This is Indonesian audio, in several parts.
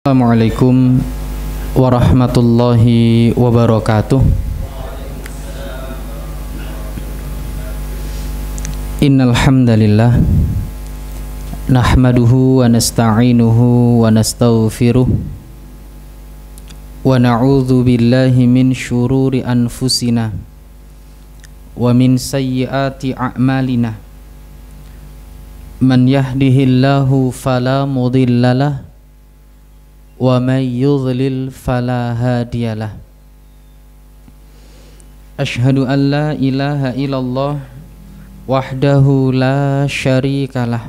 Assalamualaikum warahmatullahi wabarakatuh. Innal hamdalillah nahmaduhu wa nasta'inuhu wa nastaghfiruh wa na'udzu billahi min syururi anfusina wa min sayyiati a'malina. Man yahdihillahu fala mudhillalah wa may yudlil fala hadiyalah. Asyhadu an la ilaha illallah wahdahu la syarikalah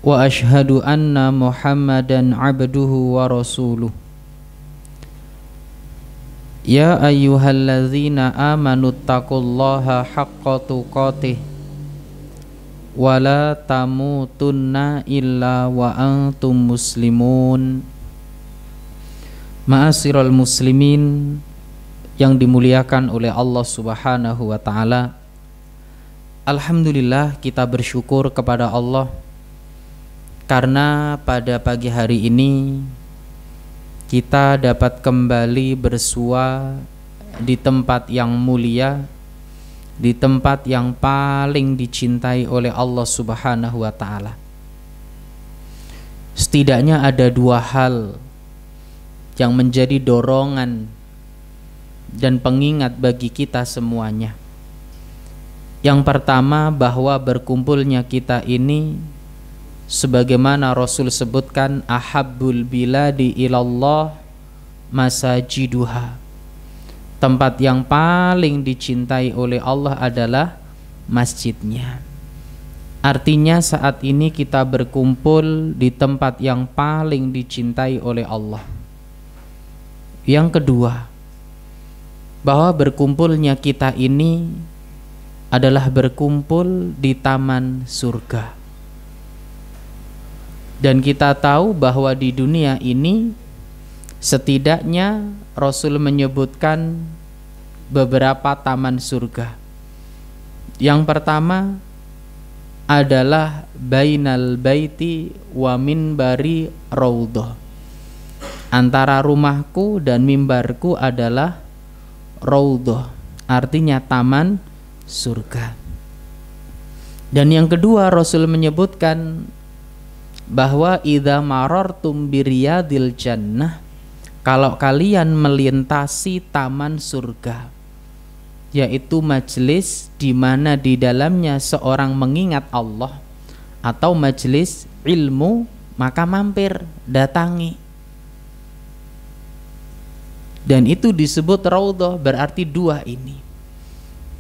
wa asyhadu anna Muhammadan abduhu wa rasuluh. Ya ayyuhalladzina amanu taqullaha haqqa tuqatih wala tamutunna illa wa antum muslimun. Ma'asyiral muslimin yang dimuliakan oleh Allah Subhanahu wa taala. Alhamdulillah, kita bersyukur kepada Allah karena pada pagi hari ini kita dapat kembali bersua di tempat yang mulia, di tempat yang paling dicintai oleh Allah Subhanahu wa taala. Setidaknya ada dua hal yang menjadi dorongan dan pengingat bagi kita semuanya. Yang pertama, bahwa berkumpulnya kita ini sebagaimana Rasul sebutkan, ahabbul biladi ilallah masajiduha. Tempat yang paling dicintai oleh Allah adalah masjidnya. Artinya saat ini kita berkumpul di tempat yang paling dicintai oleh Allah. Yang kedua, bahwa berkumpulnya kita ini adalah berkumpul di taman surga. Dan kita tahu bahwa di dunia ini setidaknya Rasul menyebutkan beberapa taman surga. Yang pertama adalah bainal baiti wa minbari raudhah. Antara rumahku dan mimbarku adalah raudhah, artinya taman surga. Dan yang kedua, Rasul menyebutkan bahwa idza marartum biriyadil jannah, kalau kalian melintasi taman surga, yaitu majelis di mana di dalamnya seorang mengingat Allah, atau majelis ilmu, maka mampir, datangi. Dan itu disebut raudhah, berarti dua ini.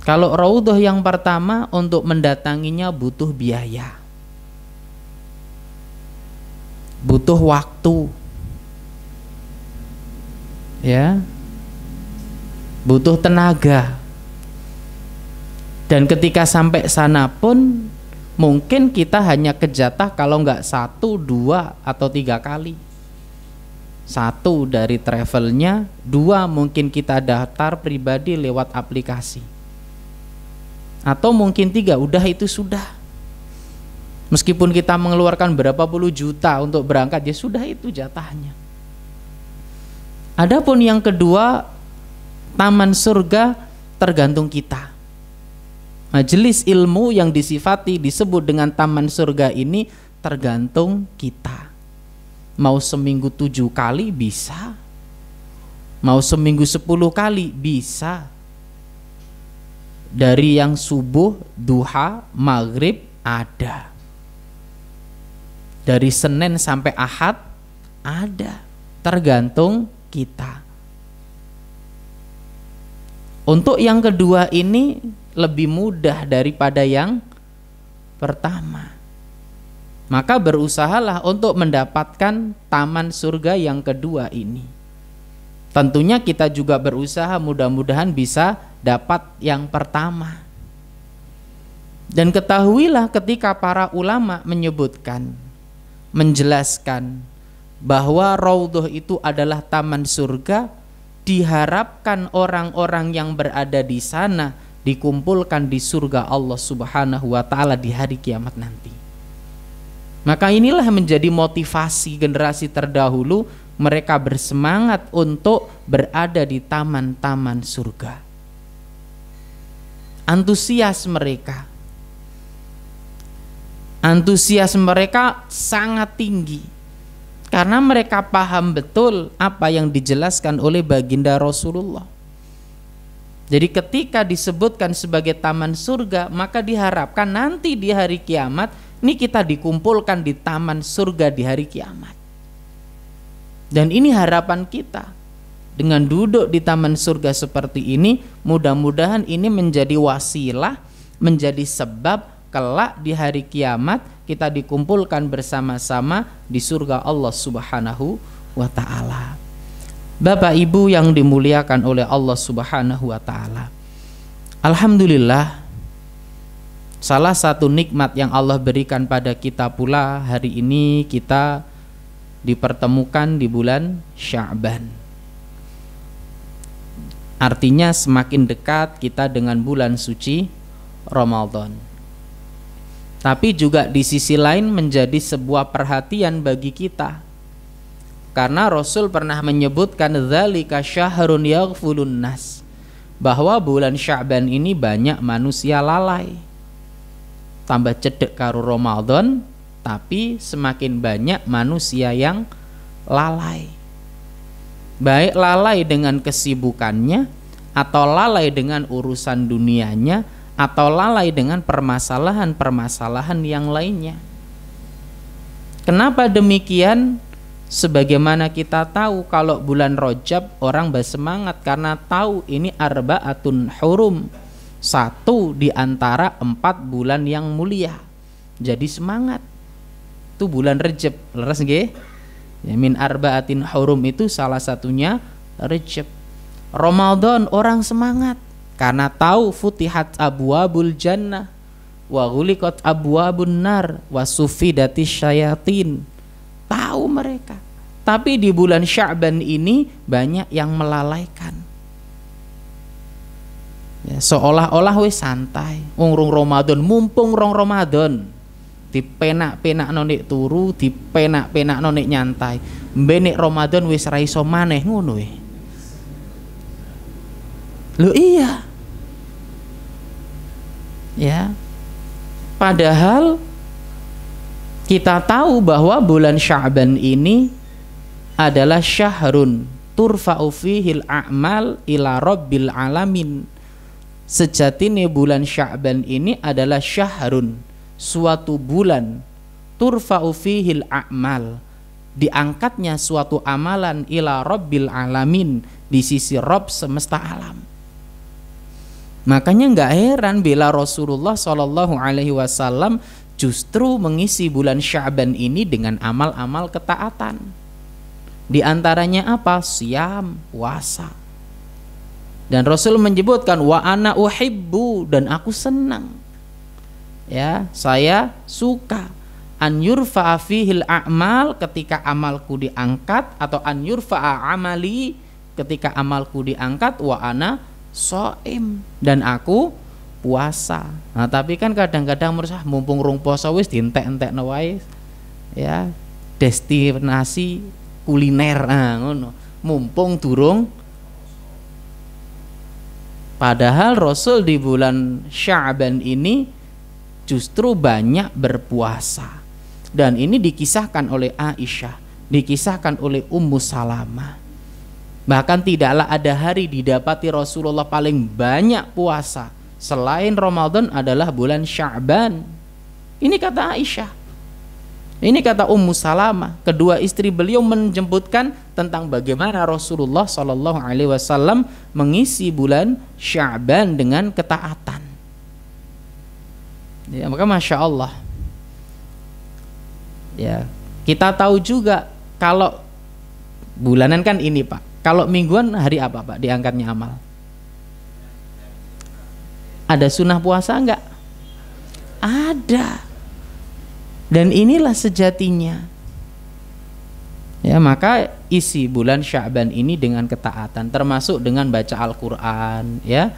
Kalau raudhah yang pertama, untuk mendatanginya butuh biaya, butuh waktu, ya, butuh tenaga. Dan ketika sampai sana pun mungkin kita hanya kejatah kalau nggak 1, 2, atau 3 kali. 1 dari travelnya, 2 mungkin kita daftar pribadi lewat aplikasi, atau mungkin 3, udah itu sudah. Meskipun kita mengeluarkan berapa puluh juta untuk berangkat, ya sudah, itu jatahnya. Adapun yang kedua, taman surga, tergantung kita. Majelis ilmu yang disifati disebut dengan taman surga ini tergantung kita. Mau seminggu 7 kali bisa, mau seminggu 10 kali bisa. Dari yang subuh, duha, maghrib ada. Dari Senin sampai Ahad ada. Tergantung kita. Untuk yang kedua ini lebih mudah daripada yang pertama. Maka berusahalah untuk mendapatkan taman surga yang kedua ini. Tentunya kita juga berusaha, mudah-mudahan bisa dapat yang pertama. Dan ketahuilah, ketika para ulama menyebutkan, menjelaskan bahwa raudhah itu adalah taman surga, diharapkan orang-orang yang berada di sana dikumpulkan di surga Allah Subhanahu wa taala di hari kiamat nanti. Maka inilah menjadi motivasi generasi terdahulu, mereka bersemangat untuk berada di taman-taman surga. Antusias mereka sangat tinggi karena mereka paham betul apa yang dijelaskan oleh baginda Rasulullah. Jadi ketika disebutkan sebagai taman surga, maka diharapkan nanti di hari kiamat ini kita dikumpulkan di taman surga di hari kiamat. Dan ini harapan kita. Dengan duduk di taman surga seperti ini, mudah-mudahan ini menjadi wasilah, menjadi sebab kelak di hari kiamat kita dikumpulkan bersama-sama di surga Allah Subhanahu wa ta'ala. Bapak Ibu yang dimuliakan oleh Allah Subhanahu wa ta'ala, alhamdulillah, salah satu nikmat yang Allah berikan pada kita pula hari ini kita dipertemukan di bulan Sya'ban. Artinya semakin dekat kita dengan bulan suci Ramadan. Tapi juga di sisi lain menjadi sebuah perhatian bagi kita. Karena Rasul pernah menyebutkan dzalika syahrun yaghfulun nas, bahwa bulan Sya'ban ini banyak manusia lalai. Tambah cedek karo Ramadan, tapi semakin banyak manusia yang lalai. Baik lalai dengan kesibukannya, atau lalai dengan urusan dunianya, atau lalai dengan permasalahan-permasalahan yang lainnya. Kenapa demikian? Sebagaimana kita tahu kalau bulan Rajab orang bersemangat karena tahu ini arba'atun hurum, satu di antara 4 bulan yang mulia. Jadi semangat. Itu bulan Rajab, leres nggih? Ya, min arba'atin hurum itu salah satunya Rajab. Ramadan orang semangat karena tahu futihat abwabul jannah wa ghuliqat abwabun nar wa sufidatis syayatin. Tahu mereka. Tapi di bulan Sya'ban ini banyak yang melalaikan. Ya, seolah-olah wis santai. Wong Ramadan, mumpung rong Ramadan. Dipenak-penak nonik turu, dipenak-penak nonik nyantai. Mbenek Ramadan wis ra iso maneh ngono e. Lho iya. Ya. Padahal kita tahu bahwa bulan Sya'ban ini adalah syahrun turfa'u fihil a'mal ila rabbil alamin. Sejatinya bulan Sya'ban ini adalah syahrun, suatu bulan, turfa'u fihil a'mal, diangkatnya suatu amalan ila rabbil alamin, di sisi Rabb semesta alam. Makanya nggak heran bila Rasulullah SAW justru mengisi bulan Sya'ban ini dengan amal-amal ketaatan. Di antaranya apa? Siam, puasa. Dan Rasul menyebutkan wa ana uhibbu, dan aku senang. Ya, saya suka an yurfa'a fihil a'mal, ketika amalku diangkat, atau an yurfa'a amali, ketika amalku diangkat, wa ana shaim, dan aku puasa. Nah, tapi kan kadang-kadang merasa mumpung rung poso wis dientek-entekno wae. Ya, destinasi kuliner ngono. Mumpung durung. Padahal Rasul di bulan Sya'ban ini justru banyak berpuasa. Dan ini dikisahkan oleh Aisyah, dikisahkan oleh Ummu Salamah. Bahkan tidaklah ada hari didapati Rasulullah paling banyak puasa selain Ramadan adalah bulan Sya'ban. Ini kata Aisyah. Ini kata Ummu Salamah. Kedua istri beliau menjemputkan tentang bagaimana Rasulullah SAW mengisi bulan Sya'ban dengan ketaatan. Ya, maka Masya Allah. Ya, kita tahu juga kalau bulanan kan ini Pak. Kalau mingguan hari apa Pak diangkatnya amal? Ada sunnah puasa enggak? Ada. Dan inilah sejatinya. Ya, maka isi bulan Sya'ban ini dengan ketaatan, termasuk dengan baca Al-Qur'an, ya.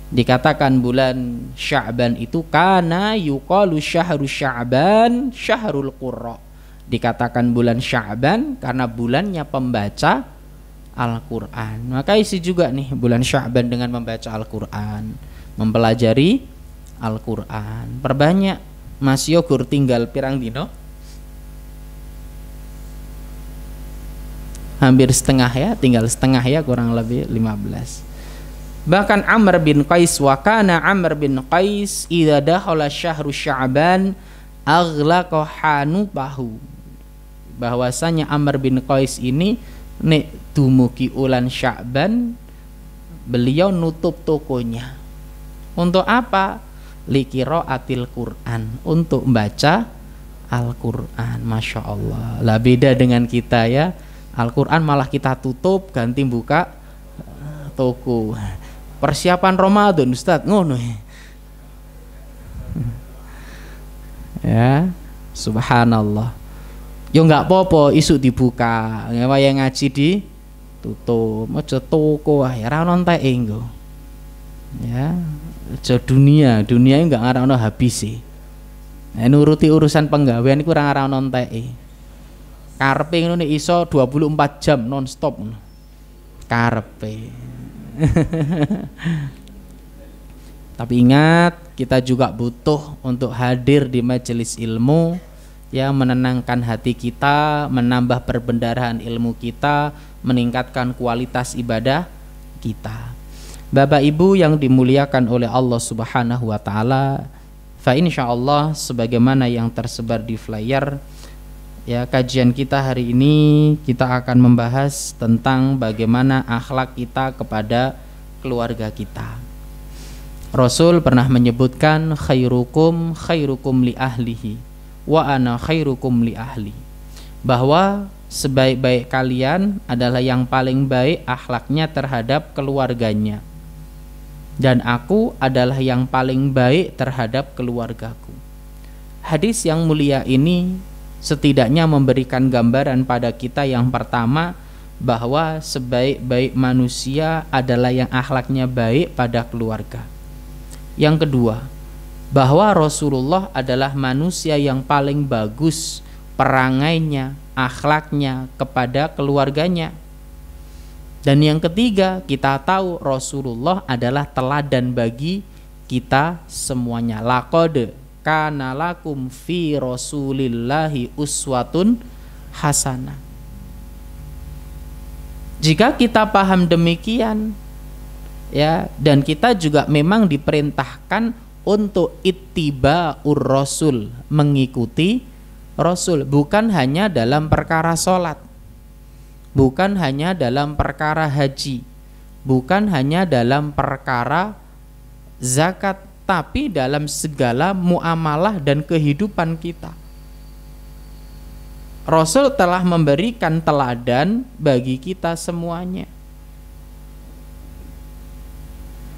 Dikatakan bulan Sya'ban itu karena yuqalu syahrul Sya'ban syahrul qurra. Dikatakan bulan Sya'ban karena bulannya pembaca Al-Qur'an. Maka isi juga nih bulan Sya'ban dengan membaca Al-Qur'an, mempelajari Al-Qur'an. Perbanyak Mas Yogur, tinggal pirang dino? Hampir setengah ya, tinggal setengah ya, kurang lebih 15. Bahkan Amr bin Qais, wa kana Amr bin Qais idza dakhala syahru Sya'ban aghlaqa hanubahu. Bahwasanya Amr bin Qais ini nek dumugi ulan Sya'ban beliau nutup tokonya. Untuk apa? Liqiraatil Quran, untuk membaca Al-Quran. Masya Allah. Lah beda dengan kita ya, Al-Quran malah kita tutup ganti buka toko. Persiapan Ramadan Ustaz ngono ya. Subhanallah. Yo enggak apa-apa isu dibuka, yang ngaji di tutup. Aja toko ya ora ono enteke engko. Ya, aja dunia enggak ngarano habis sih. Nuruti urusan penggawean iku ora ngarano enteke. Karepe ngono nek iso 24 jam non-stop ngono. Karepe. Tapi ingat, kita juga butuh untuk hadir di majelis ilmu yang menenangkan hati kita, menambah perbendaharaan ilmu kita, meningkatkan kualitas ibadah kita. Bapak Ibu yang dimuliakan oleh Allah Subhanahu wa taala, fa insyaallah sebagaimana yang tersebar di flyer ya, kajian kita hari ini kita akan membahas tentang bagaimana akhlak kita kepada keluarga kita. Rasul pernah menyebutkan khairukum li ahlihi wa ana khairukum li ahli. Bahwa sebaik-baik kalian adalah yang paling baik akhlaknya terhadap keluarganya. Dan aku adalah yang paling baik terhadap keluargaku. Hadis yang mulia ini setidaknya memberikan gambaran pada kita yang pertama, bahwa sebaik-baik manusia adalah yang akhlaknya baik pada keluarga. Yang kedua, bahwa Rasulullah adalah manusia yang paling bagus perangainya, akhlaknya kepada keluarganya. Dan yang ketiga, kita tahu Rasulullah adalah teladan bagi kita semuanya. Laqad kana lakum fi Rasulillahi uswatun hasanah. Jika kita paham demikian ya, dan kita juga memang diperintahkan untuk ittiba'ur Rasul, mengikuti Rasul, bukan hanya dalam perkara sholat, bukan hanya dalam perkara haji, bukan hanya dalam perkara zakat, tapi dalam segala muamalah dan kehidupan kita. Rasul telah memberikan teladan bagi kita semuanya.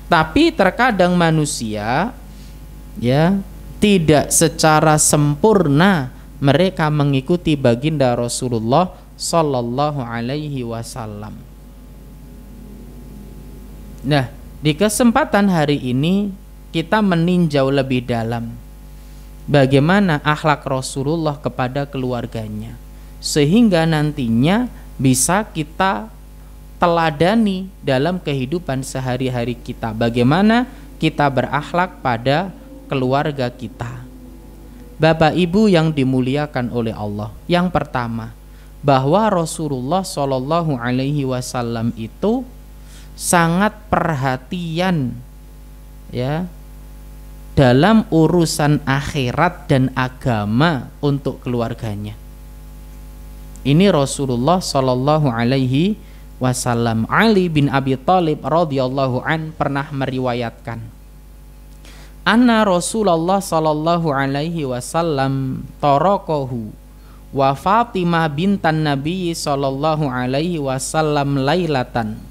Tapi terkadang manusia ya tidak secara sempurna mereka mengikuti baginda Rasulullah sallallahu alaihi wasallam. Nah, di kesempatan hari ini kita meninjau lebih dalam bagaimana akhlak Rasulullah kepada keluarganya, sehingga nantinya bisa kita teladani dalam kehidupan sehari-hari kita, bagaimana kita berakhlak pada keluarga kita. Bapak Ibu yang dimuliakan oleh Allah, yang pertama, bahwa Rasulullah Shallallahu Alaihi Wasallam itu sangat perhatian ya dalam urusan akhirat dan agama untuk keluarganya. Ini Rasulullah Shallallahu Alaihi Wasallam. Ali bin Abi Thalib radhiyallahu an pernah meriwayatkan, anna Rasulullah Shallallahu Alaihi Wasallam tarakahu wa Fatimah bintan Nabi Sallallahu Alaihi Wasallam lailatan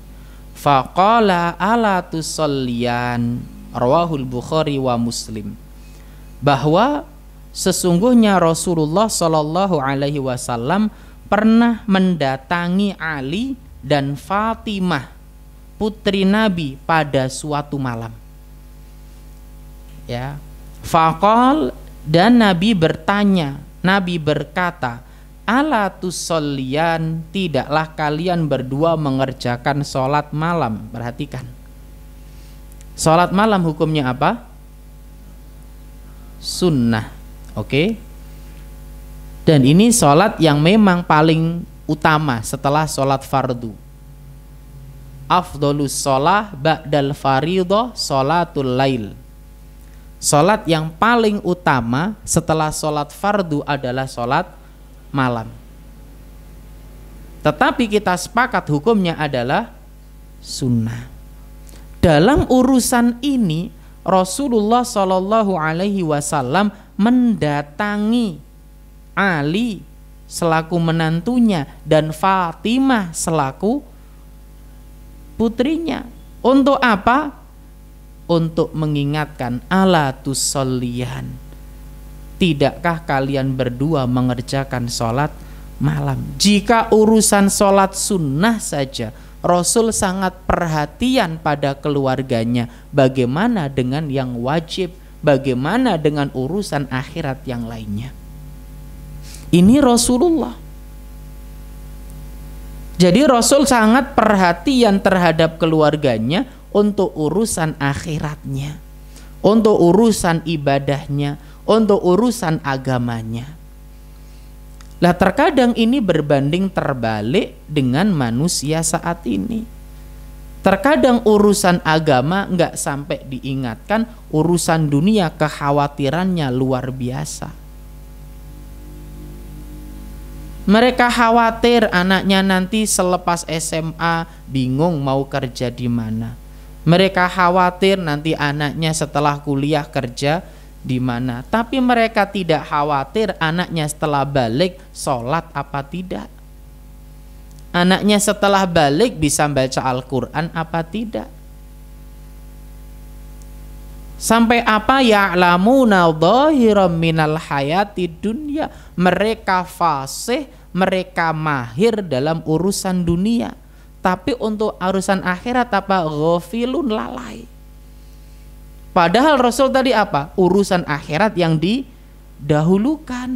faqala ala tusalliyan, rawahul Bukhari wa Muslim. Bahwa sesungguhnya Rasulullah Sallallahu Alaihi Wasallam pernah mendatangi Ali dan Fatimah putri Nabi pada suatu malam. Ya. Faqal, dan Nabi bertanya, Nabi berkata, ala tusollian, tidaklah kalian berdua mengerjakan sholat malam. Perhatikan, sholat malam hukumnya apa? Sunnah. Oke. Dan ini sholat yang memang paling utama setelah sholat fardu. Afdolus sholah ba'dal faridah sholatul lail. Sholat yang paling utama setelah sholat fardu adalah sholat malam. Tetapi kita sepakat hukumnya adalah sunnah. Dalam urusan ini Rasulullah Shallallahu Alaihi Wasallam mendatangi Ali selaku menantunya dan Fatimah selaku putrinya. Untuk apa? Untuk mengingatkan, ala tusollian, tidakkah kalian berdua mengerjakan sholat malam? Jika urusan sholat sunnah saja Rasul sangat perhatian pada keluarganya, bagaimana dengan yang wajib, bagaimana dengan urusan akhirat yang lainnya? Ini Rasulullah. Jadi Rasul sangat perhatian terhadap keluarganya untuk urusan akhiratnya, untuk urusan ibadahnya, untuk urusan agamanya. Lah terkadang ini berbanding terbalik dengan manusia saat ini. Terkadang urusan agama nggak sampai diingatkan, urusan dunia kekhawatirannya luar biasa. Mereka khawatir anaknya nanti selepas SMA bingung mau kerja di mana. Mereka khawatir nanti anaknya setelah kuliah kerja di mana. Tapi mereka tidak khawatir anaknya setelah balik sholat apa tidak. Anaknya setelah balik bisa baca Al-Quran apa tidak. Sampai apa? Ya'lamuna dhahiran minal hayati dunya. Mereka fasih, mereka mahir dalam urusan dunia. Tapi untuk urusan akhirat apa? Ghafilun, lalai. Padahal Rasul tadi apa? Urusan akhirat yang didahulukan.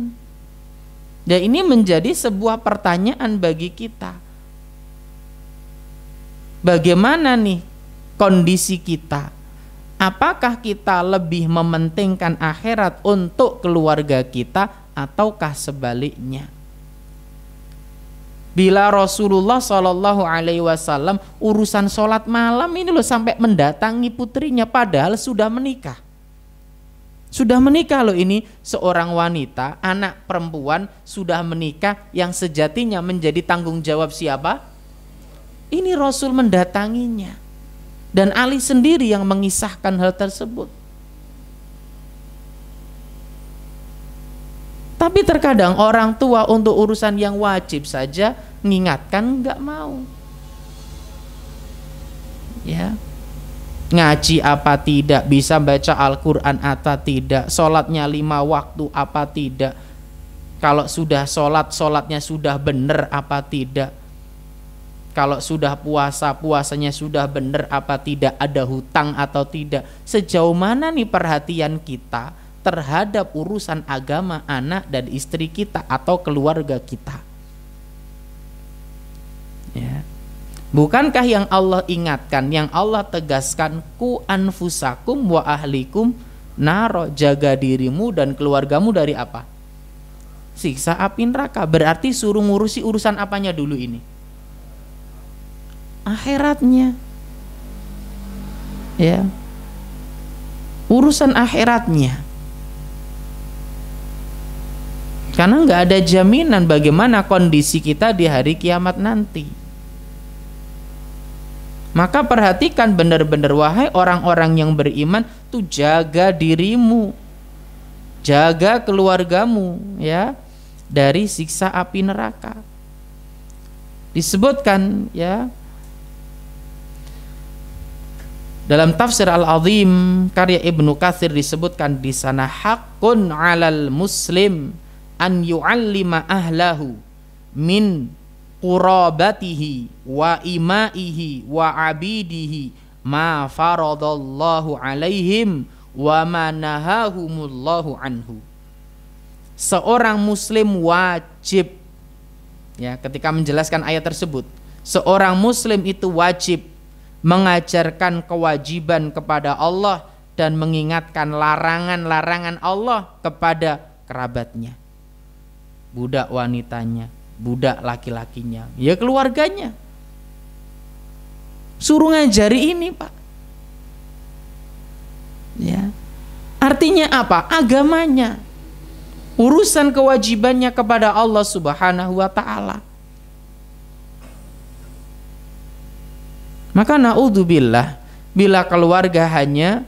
Dan ini menjadi sebuah pertanyaan bagi kita. Bagaimana nih kondisi kita? Apakah kita lebih mementingkan akhirat untuk keluarga kita ataukah sebaliknya? Bila Rasulullah Shallallahu Alaihi Wasallam urusan sholat malam ini loh sampai mendatangi putrinya padahal sudah menikah. Sudah menikah loh, ini seorang wanita, anak perempuan sudah menikah yang sejatinya menjadi tanggung jawab siapa? Ini Rasul mendatanginya. Dan Ali sendiri yang mengisahkan hal tersebut. Tapi terkadang orang tua untuk urusan yang wajib saja mengingatkan nggak mau. Ya. Ngaji apa tidak, bisa baca Al-Quran apa tidak, sholatnya 5 waktu apa tidak, kalau sudah sholat, sholatnya sudah benar apa tidak, kalau sudah puasa, puasanya sudah benar apa tidak, ada hutang atau tidak. Sejauh mana nih perhatian kita terhadap urusan agama anak dan istri kita atau keluarga kita? Ya. Bukankah yang Allah ingatkan, yang Allah tegaskan, ku anfusakum wa ahlikum naro, jaga dirimu dan keluargamu dari apa? Siksa api neraka. Berarti suruh ngurusi urusan apanya dulu ini? Akhiratnya. Ya. Urusan akhiratnya. Karena nggak ada jaminan bagaimana kondisi kita di hari kiamat nanti. Maka perhatikan benar-benar, wahai orang-orang yang beriman, tuh jaga dirimu, jaga keluargamu ya dari siksa api neraka. Disebutkan ya dalam tafsir Al-Azim karya Ibnu Katsir, disebutkan di sana, haqqun 'alal muslim an yu'allima ahlahu min qurabatihi wa imaihi wa abidihi ma faradallahu alaihim wa manahahumullahu anhu. Seorang muslim wajib, ya, ketika menjelaskan ayat tersebut, seorang muslim itu wajib mengajarkan kewajiban kepada Allah dan mengingatkan larangan-larangan Allah kepada kerabatnya, budak wanitanya, budak laki-lakinya, ya keluarganya. Suruh ngajari ini, Pak. Ya. Artinya apa? Agamanya, urusan kewajibannya kepada Allah Subhanahu wa taala. Maka naudzubillah, bila keluarga hanya,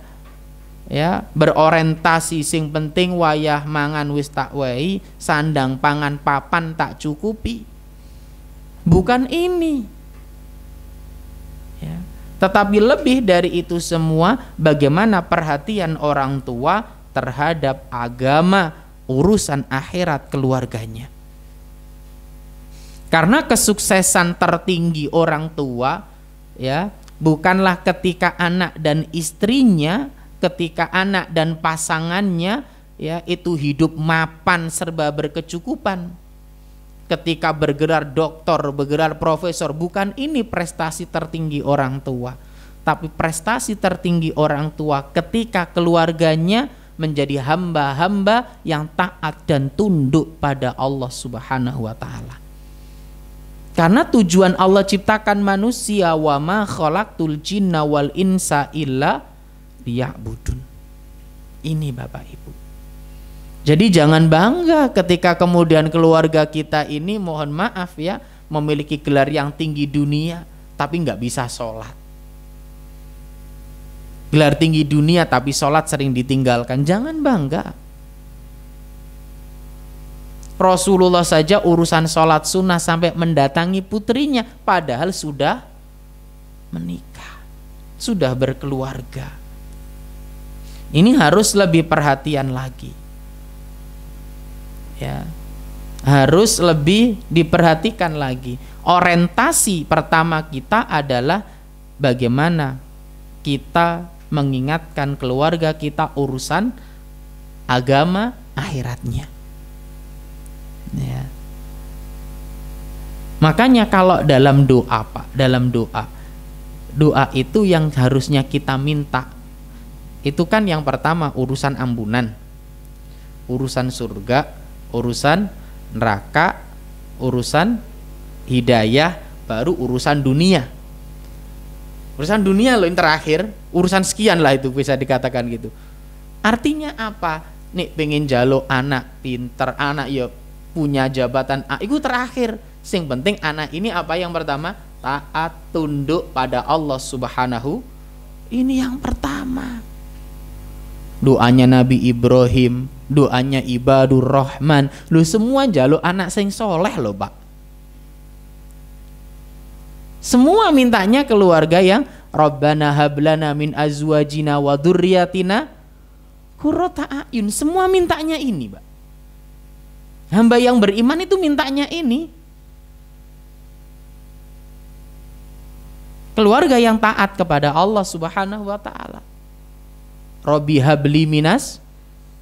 ya, berorientasi sing penting wayah mangan wis tak wae, sandang pangan papan tak cukupi. Bukan ini. Ya. Tetapi lebih dari itu semua, bagaimana perhatian orang tua terhadap agama, urusan akhirat keluarganya. Karena kesuksesan tertinggi orang tua, ya, bukanlah ketika anak dan istrinya, ketika anak dan pasangannya, ya, itu hidup mapan serba berkecukupan, ketika bergelar doktor, bergelar profesor. Bukan ini prestasi tertinggi orang tua. Tapi prestasi tertinggi orang tua ketika keluarganya menjadi hamba-hamba yang taat dan tunduk pada Allah Subhanahu wa taala. Karena tujuan Allah ciptakan manusia, wa ma khalaqtul jinna wal insa illa liya'budun. Ini Bapak Ibu. Jadi jangan bangga ketika kemudian keluarga kita ini, mohon maaf ya, memiliki gelar yang tinggi dunia tapi nggak bisa sholat. Gelar tinggi dunia tapi sholat sering ditinggalkan. Jangan bangga. Rasulullah saja urusan sholat sunnah sampai mendatangi putrinya, padahal sudah menikah, sudah berkeluarga. Ini harus lebih perhatian lagi, ya, harus lebih diperhatikan lagi. Orientasi pertama kita adalah bagaimana kita mengingatkan keluarga kita urusan agama akhiratnya. Ya. Makanya kalau dalam doa, Pak, dalam doa itu yang harusnya kita minta itu kan yang pertama urusan ampunan, urusan surga, urusan neraka, urusan hidayah, baru urusan dunia. Urusan dunia loh yang terakhir, urusan sekian lah itu bisa dikatakan gitu. Artinya apa? Nih pengen jaluk anak pinter, anak ya punya jabatan A, itu terakhir. Sing penting anak ini apa yang pertama? Taat, tunduk pada Allah Subhanahu. Ini yang pertama. Doanya Nabi Ibrahim, doanya Ibadur Rahman, lu semua jaluk anak sing soleh loh, Pak. Semua mintanya keluarga yang Rabbana hablana min azwajina wa dzurriyyatina qurrata a'yun. Semua mintanya ini, Pak. Hamba yang beriman itu mintanya ini. Keluarga yang taat kepada Allah Subhanahu wa taala. Robbi habli minas.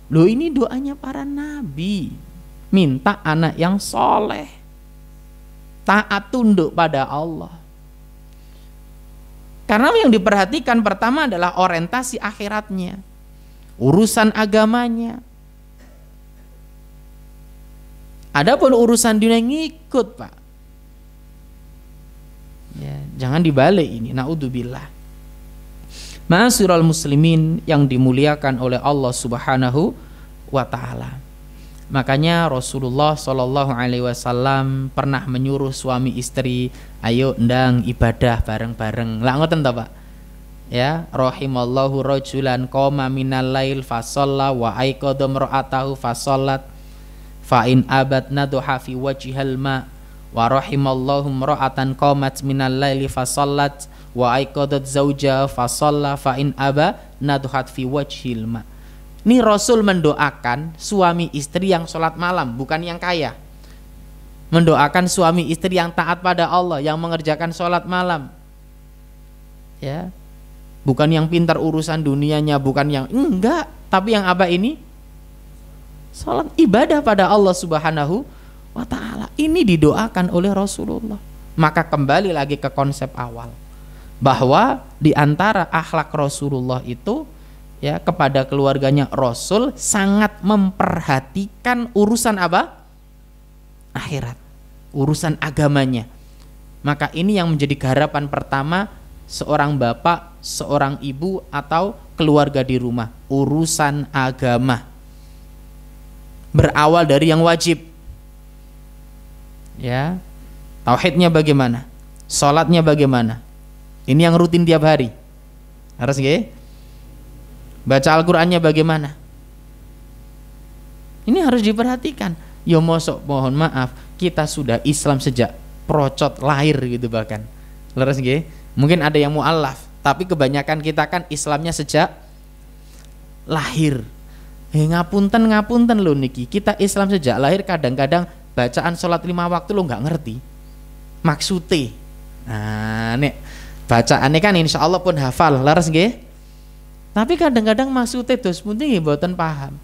Loh, ini doanya para nabi. Minta anak yang soleh, taat tunduk pada Allah. Karena yang diperhatikan pertama adalah orientasi akhiratnya, urusan agamanya. Adapun urusan dunia ngikut, Pak. Ya, jangan dibalik ini. Naudzubillah. Ma'asyiral muslimin yang dimuliakan oleh Allah Subhanahu wa taala. Makanya Rasulullah Shallallahu alaihi wasallam pernah menyuruh suami istri, ayo ndang ibadah bareng-bareng. Lah ngoten ta, Pak? Ya, rahimallahu rajulan qoma minal lail fa shalla wa aiqadha mar'atahu fa shallat fa in abad nadha fi wajhil ma wa rahimallahu mar'atan qamat minal laili fa shallat wa aiqadat zauja fa shalla fa in aba nadhat fi wajhil ma. Ini Rasul mendoakan suami istri yang sholat malam, bukan yang kaya. Mendoakan suami istri yang taat pada Allah, yang mengerjakan sholat malam. Ya. bukan yang pintar urusan dunianya, bukan yang enggak, tapi yang apa ini? Salat, ibadah pada Allah Subhanahu wa ta'ala. Ini didoakan oleh Rasulullah. Maka kembali lagi ke konsep awal, bahwa di antara akhlak Rasulullah itu ya, kepada keluarganya Rasul sangat memperhatikan urusan apa? Akhirat, urusan agamanya. Maka ini yang menjadi garapan pertama seorang bapak, seorang ibu atau keluarga di rumah, urusan agama. Berawal dari yang wajib. Ya. Tauhidnya bagaimana? Salatnya bagaimana? Ini yang rutin tiap hari. Harus nggih? Baca Al-Qur'annya bagaimana? Ini harus diperhatikan. Ya mosok mohon maaf, kita sudah Islam sejak procot lahir gitu bahkan. Leres nggih? Mungkin ada yang mu'alaf, tapi kebanyakan kita kan Islamnya sejak lahir. Ngapunten lho niki. Kita Islam sejak lahir kadang-kadang bacaan sholat 5 waktu lo nggak ngerti maksudnya. Nah, nek bacaannya kan insya Allah pun hafal, leres nggih. Tapi kadang-kadang maksudnya dos punten nggih mboten paham.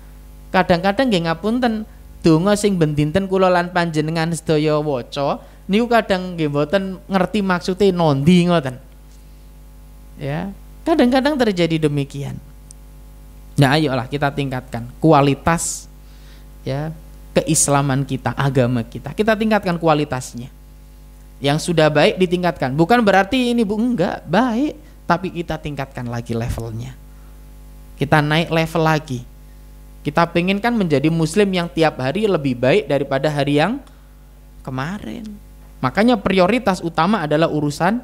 Kadang-kadang nggih ngapunten, donga sing ben dinten kula lan panjenengan sedaya waca niku kadang nggih mboten ngerti maksudnya nondi ngoten. Ya, kadang-kadang terjadi demikian. Nah, ayolah kita tingkatkan kualitas ya keislaman kita, agama kita. Kita tingkatkan kualitasnya. Yang sudah baik ditingkatkan. Bukan berarti ini Bu enggak baik, tapi kita tingkatkan lagi levelnya. Kita naik level lagi. Kita pengen kan menjadi muslim yang tiap hari lebih baik daripada hari yang kemarin. Makanya prioritas utama adalah urusan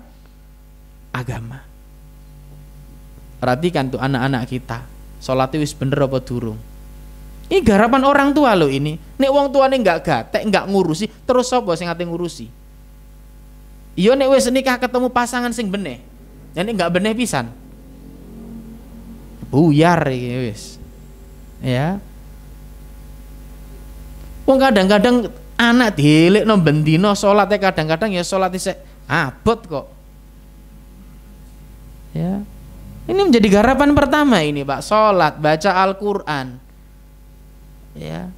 agama. Perhatikan tuh anak-anak kita, sholatnya wis bener apa durung. Ini garapan orang tua loh ini. Nek wong tuane enggak gatek, enggak ngurusi, terus sapa sing ate ngurusi? Iya nek wis nikah ketemu pasangan sing beneh. Nek enggak beneh pisan. Buyar iki wis. Ya. Wong kadang-kadang anak dilekno bendina salate kadang-kadang ya salat isih abot kok. Ya. Ini menjadi garapan pertama ini, Pak. Salat, baca Al-Qur'an. Ya.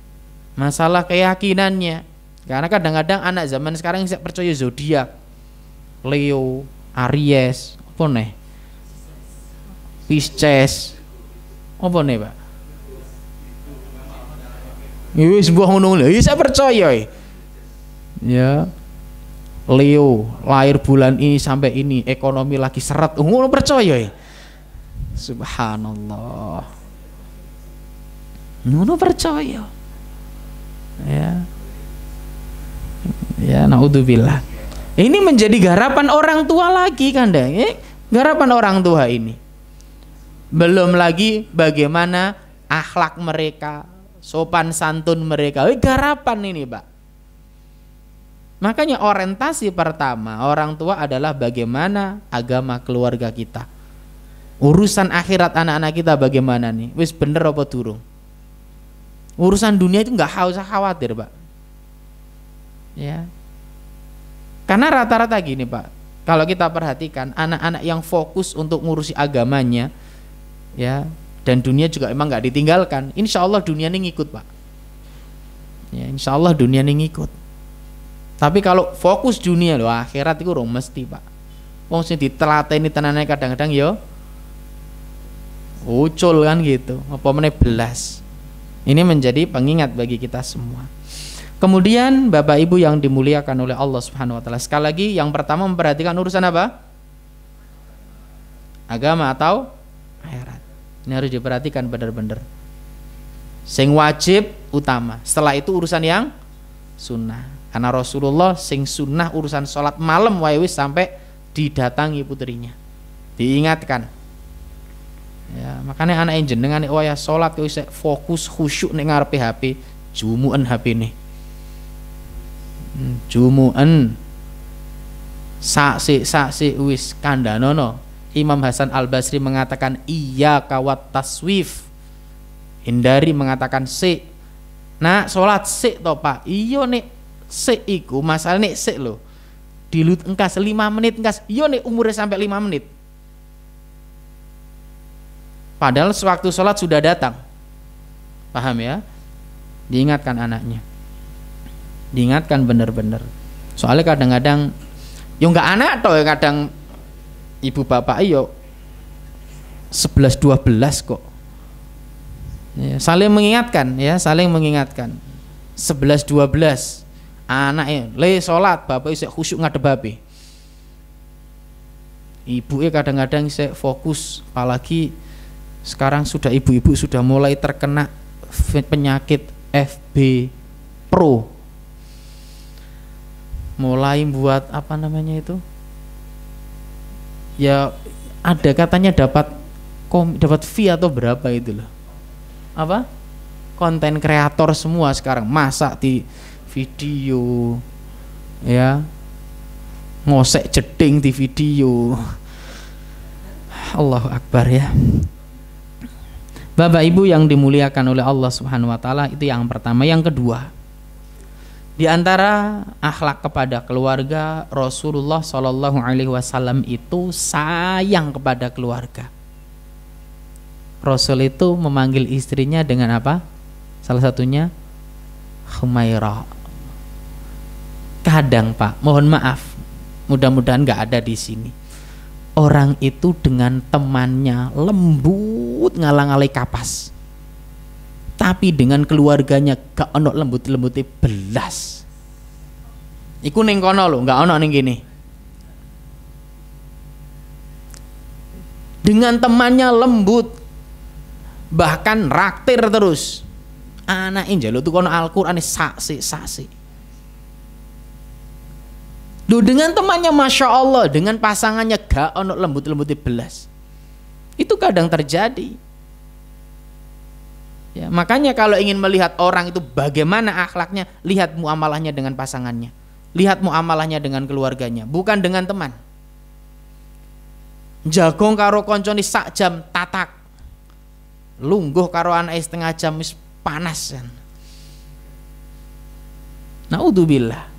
Masalah keyakinannya. Karena kadang-kadang anak zaman sekarang bisa percaya zodiak. Leo, Aries, apa nih? Pisces. Apa nih, Pak? Ini sebuah ngono lho, saya percaya. Ya. Leo, lahir bulan ini sampai ini, ekonomi lagi seret. Ngono percaya. Subhanallah. Ngono percaya. Ya. Ya, naudzubillah. Ini menjadi garapan orang tua lagi kan, garapan orang tua ini. Belum lagi bagaimana akhlak mereka, sopan santun mereka. Garapan ini, Pak. Makanya orientasi pertama orang tua adalah bagaimana agama keluarga kita. Urusan akhirat anak-anak kita bagaimana nih? Wis bener apa durung? Urusan dunia itu nggak usah khawatir, Pak. Ya. Karena rata-rata gini, Pak. Kalau kita perhatikan anak-anak yang fokus untuk ngurusi agamanya, ya, dan dunia juga emang nggak ditinggalkan. Insya Allah dunia ini ngikut, Pak. Ya, insya Allah dunia ini ngikut. Tapi kalau fokus dunia loh, akhirat itu rong mesti, Pak. Wong sing ditelateni tenane kadang-kadang yo ucul kan gitu. Apa meneh belas. Ini menjadi pengingat bagi kita semua. Kemudian Bapak Ibu yang dimuliakan oleh Allah Subhanahu wa taala, sekali lagi yang pertama memperhatikan urusan apa? Agama atau akhirat. Ini harus diperhatikan benar-benar. Sing wajib utama, setelah itu urusan yang sunnah. Karena Rasulullah sing sunnah urusan sholat malam wae wis sampai didatangi putrinya. Diingatkan. Ya, makanya anak jenengan nek waya salat wis fokus khusyuk nek ngarepe HP, jumuken HP nih. Jumuken saksi wis kandhanono. Imam Hasan Al-Basri mengatakan iya kawat taswif. Hindari mengatakan sik. Nah, salat sik to, Pak. Iya nek sik iku masalah nek sik lho. Dilut engkas 5 menit engkas. Iya nek umure sampai 5 menit. Padahal sewaktu sholat sudah datang. Paham ya? Diingatkan anaknya. Diingatkan benar-benar. Soalnya kadang-kadang yo nggak anak toh, kadang ibu bapak yo 11-12 kok. Ya, saling mengingatkan ya, saling mengingatkan. 11-12 anaknya le sholat, bapak isek khusyuk ngadep babe. Ibunya kadang-kadang isek fokus, apalagi sekarang sudah ibu-ibu sudah mulai terkena penyakit FB Pro. Mulai buat apa namanya itu? Ya ada katanya dapat fee atau berapa itu loh. Apa? Konten kreator semua sekarang masak di video, ya, ngosek jeding di video. Allahu Akbar ya. Bapak Ibu yang dimuliakan oleh Allah Subhanahu wa taala, itu yang pertama. Yang kedua, di antara akhlak kepada keluarga, Rasulullah Shallallahu alaihi wasallam itu sayang kepada keluarga. Rasul itu memanggil istrinya dengan apa? Salah satunya Humaira. Kadang Pak, mohon maaf, mudah-mudahan nggak ada di sini. Orang itu dengan temannya lembut ngalang-alai kapas, tapi dengan keluarganya gak ono lembut-lembutnya belas. Iku ning kono lho, gak ono ning kene. Dengan temannya lembut, bahkan raktir terus. Anake njaluk tuh kono Al-Qur'an saksi. Loh, dengan temannya Masya Allah, dengan pasangannya gak ono lembut-lembutnya belas. Itu kadang terjadi. Ya, makanya kalau ingin melihat orang itu bagaimana akhlaknya, lihat muamalahnya dengan pasangannya, lihat muamalahnya dengan keluarganya, bukan dengan teman. Jagong karo koncone sak jam tatak, lungguh karo anake setengah jam wis panas kan. Naudzubillah.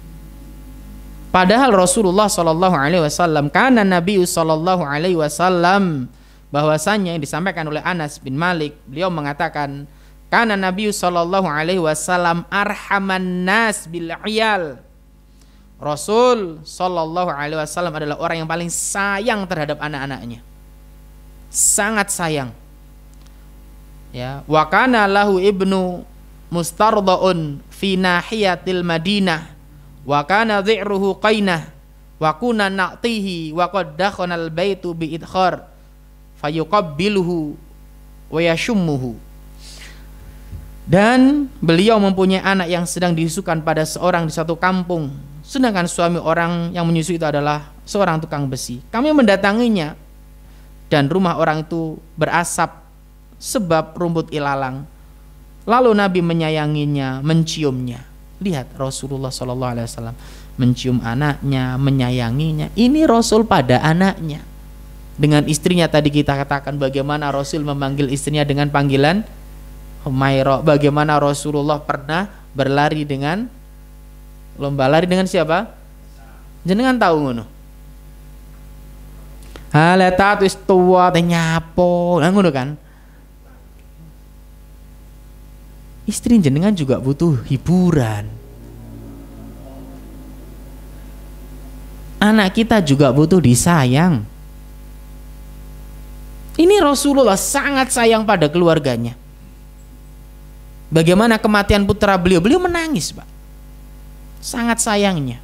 Padahal Rasulullah Shallallahu alaihi wasallam, karena Nabi Shallallahu alaihi wasallam, bahwasanya yang disampaikan oleh Anas bin Malik, beliau mengatakan, karena Nabi Shallallahu alaihi wasallam arhaman nas bil iyal. Rasul Shallallahu alaihi wasallam adalah orang yang paling sayang terhadap anak-anaknya. Sangat sayang. Ya, wa kana lahu ibnu mustardaun fi nahiyatil Madinah. Wa kana dhi'ruhu qainah wa kunna na'tihi wa qad dakhana al-baitu bi idkhar fayuqabbiluhu wa yashummuhu. Dan beliau mempunyai anak yang sedang disusukan pada seorang di satu kampung, sedangkan suami orang yang menyusui itu adalah seorang tukang besi. Kami mendatanginya dan rumah orang itu berasap sebab rumput ilalang. Lalu Nabi menyayanginya, menciumnya. Lihat Rasulullah SAW mencium anaknya, menyayanginya. Ini Rasul pada anaknya. Dengan istrinya tadi kita katakan bagaimana Rasul memanggil istrinya dengan panggilan Humaira. Bagaimana Rasulullah pernah berlari dengan lomba lari dengan siapa? Jenengan tahu ngono. Halata wis tuwa teh nyapo, ngono kan? Istri jenengan juga butuh hiburan. Anak kita juga butuh disayang. Ini Rasulullah sangat sayang pada keluarganya. Bagaimana kematian putra beliau? Beliau menangis, Pak. Sangat sayangnya.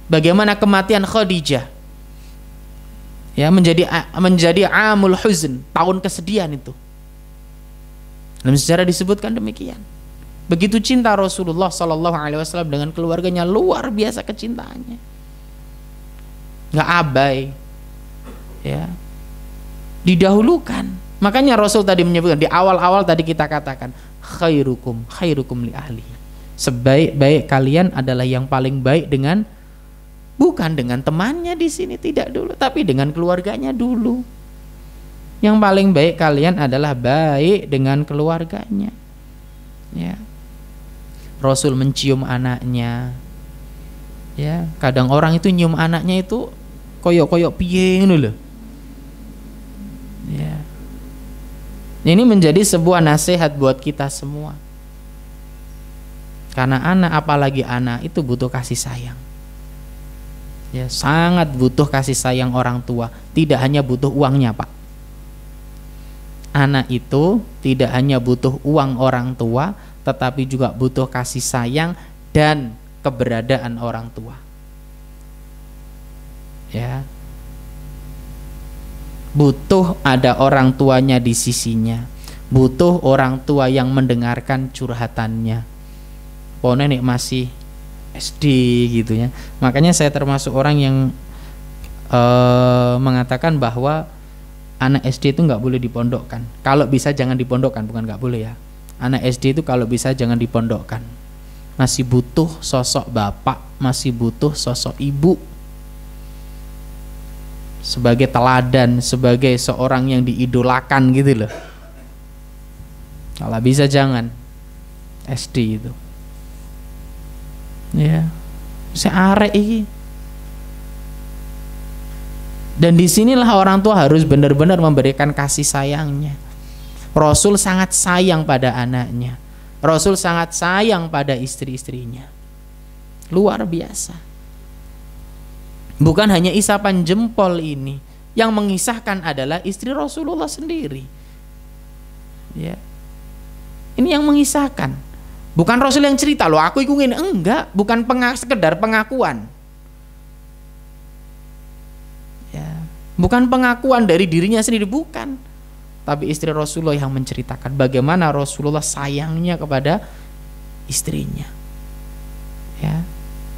Bagaimana kematian Khadijah? Ya, menjadi amul huzn, tahun kesedihan itu. Dalam sejarah disebutkan demikian. Begitu cinta Rasulullah Sallallahu Alaihi Wasallam dengan keluarganya, luar biasa kecintaannya. Nggak abai, ya, didahulukan. Makanya Rasul tadi menyebutkan di awal-awal tadi kita katakan khairukum li ahli. Sebaik-baik kalian adalah yang paling baik dengan, bukan dengan temannya di sini, tidak dulu, tapi dengan keluarganya dulu. Yang paling baik kalian adalah baik dengan keluarganya. Ya. Rasul mencium anaknya. Ya, kadang orang itu nyium anaknya itu koyok-koyok piye ngono lho. Ya. Ini menjadi sebuah nasihat buat kita semua. Karena anak, apalagi anak, itu butuh kasih sayang. Ya, sangat butuh kasih sayang orang tua. Tidak hanya butuh uangnya, Pak. Anak itu tidak hanya butuh uang orang tua, tetapi juga butuh kasih sayang dan keberadaan orang tua. Ya. Butuh ada orang tuanya di sisinya. Butuh orang tua yang mendengarkan curhatannya. Pokoknya nih masih SD gitu ya. Makanya saya termasuk orang yang mengatakan bahwa anak SD itu nggak boleh dipondokkan. Kalau bisa jangan dipondokkan, bukan nggak boleh ya. Anak SD itu kalau bisa jangan dipondokkan. Masih butuh sosok bapak, masih butuh sosok ibu sebagai teladan, sebagai seorang yang diidolakan gitu loh. Kalau bisa jangan SD itu. Ya, saya arek ini. Dan disinilah orang tua harus benar-benar memberikan kasih sayangnya. Rasul sangat sayang pada anaknya. Rasul sangat sayang pada istri-istrinya. Luar biasa. Bukan hanya isapan jempol ini, yang mengisahkan adalah istri Rasulullah sendiri. Ya. Ini yang mengisahkan. Bukan Rasul yang cerita, loh aku ingin, enggak, bukan sekedar pengakuan. Ya. Bukan pengakuan dari dirinya sendiri, bukan. Tapi istri Rasulullah yang menceritakan bagaimana Rasulullah sayangnya kepada istrinya. Ya.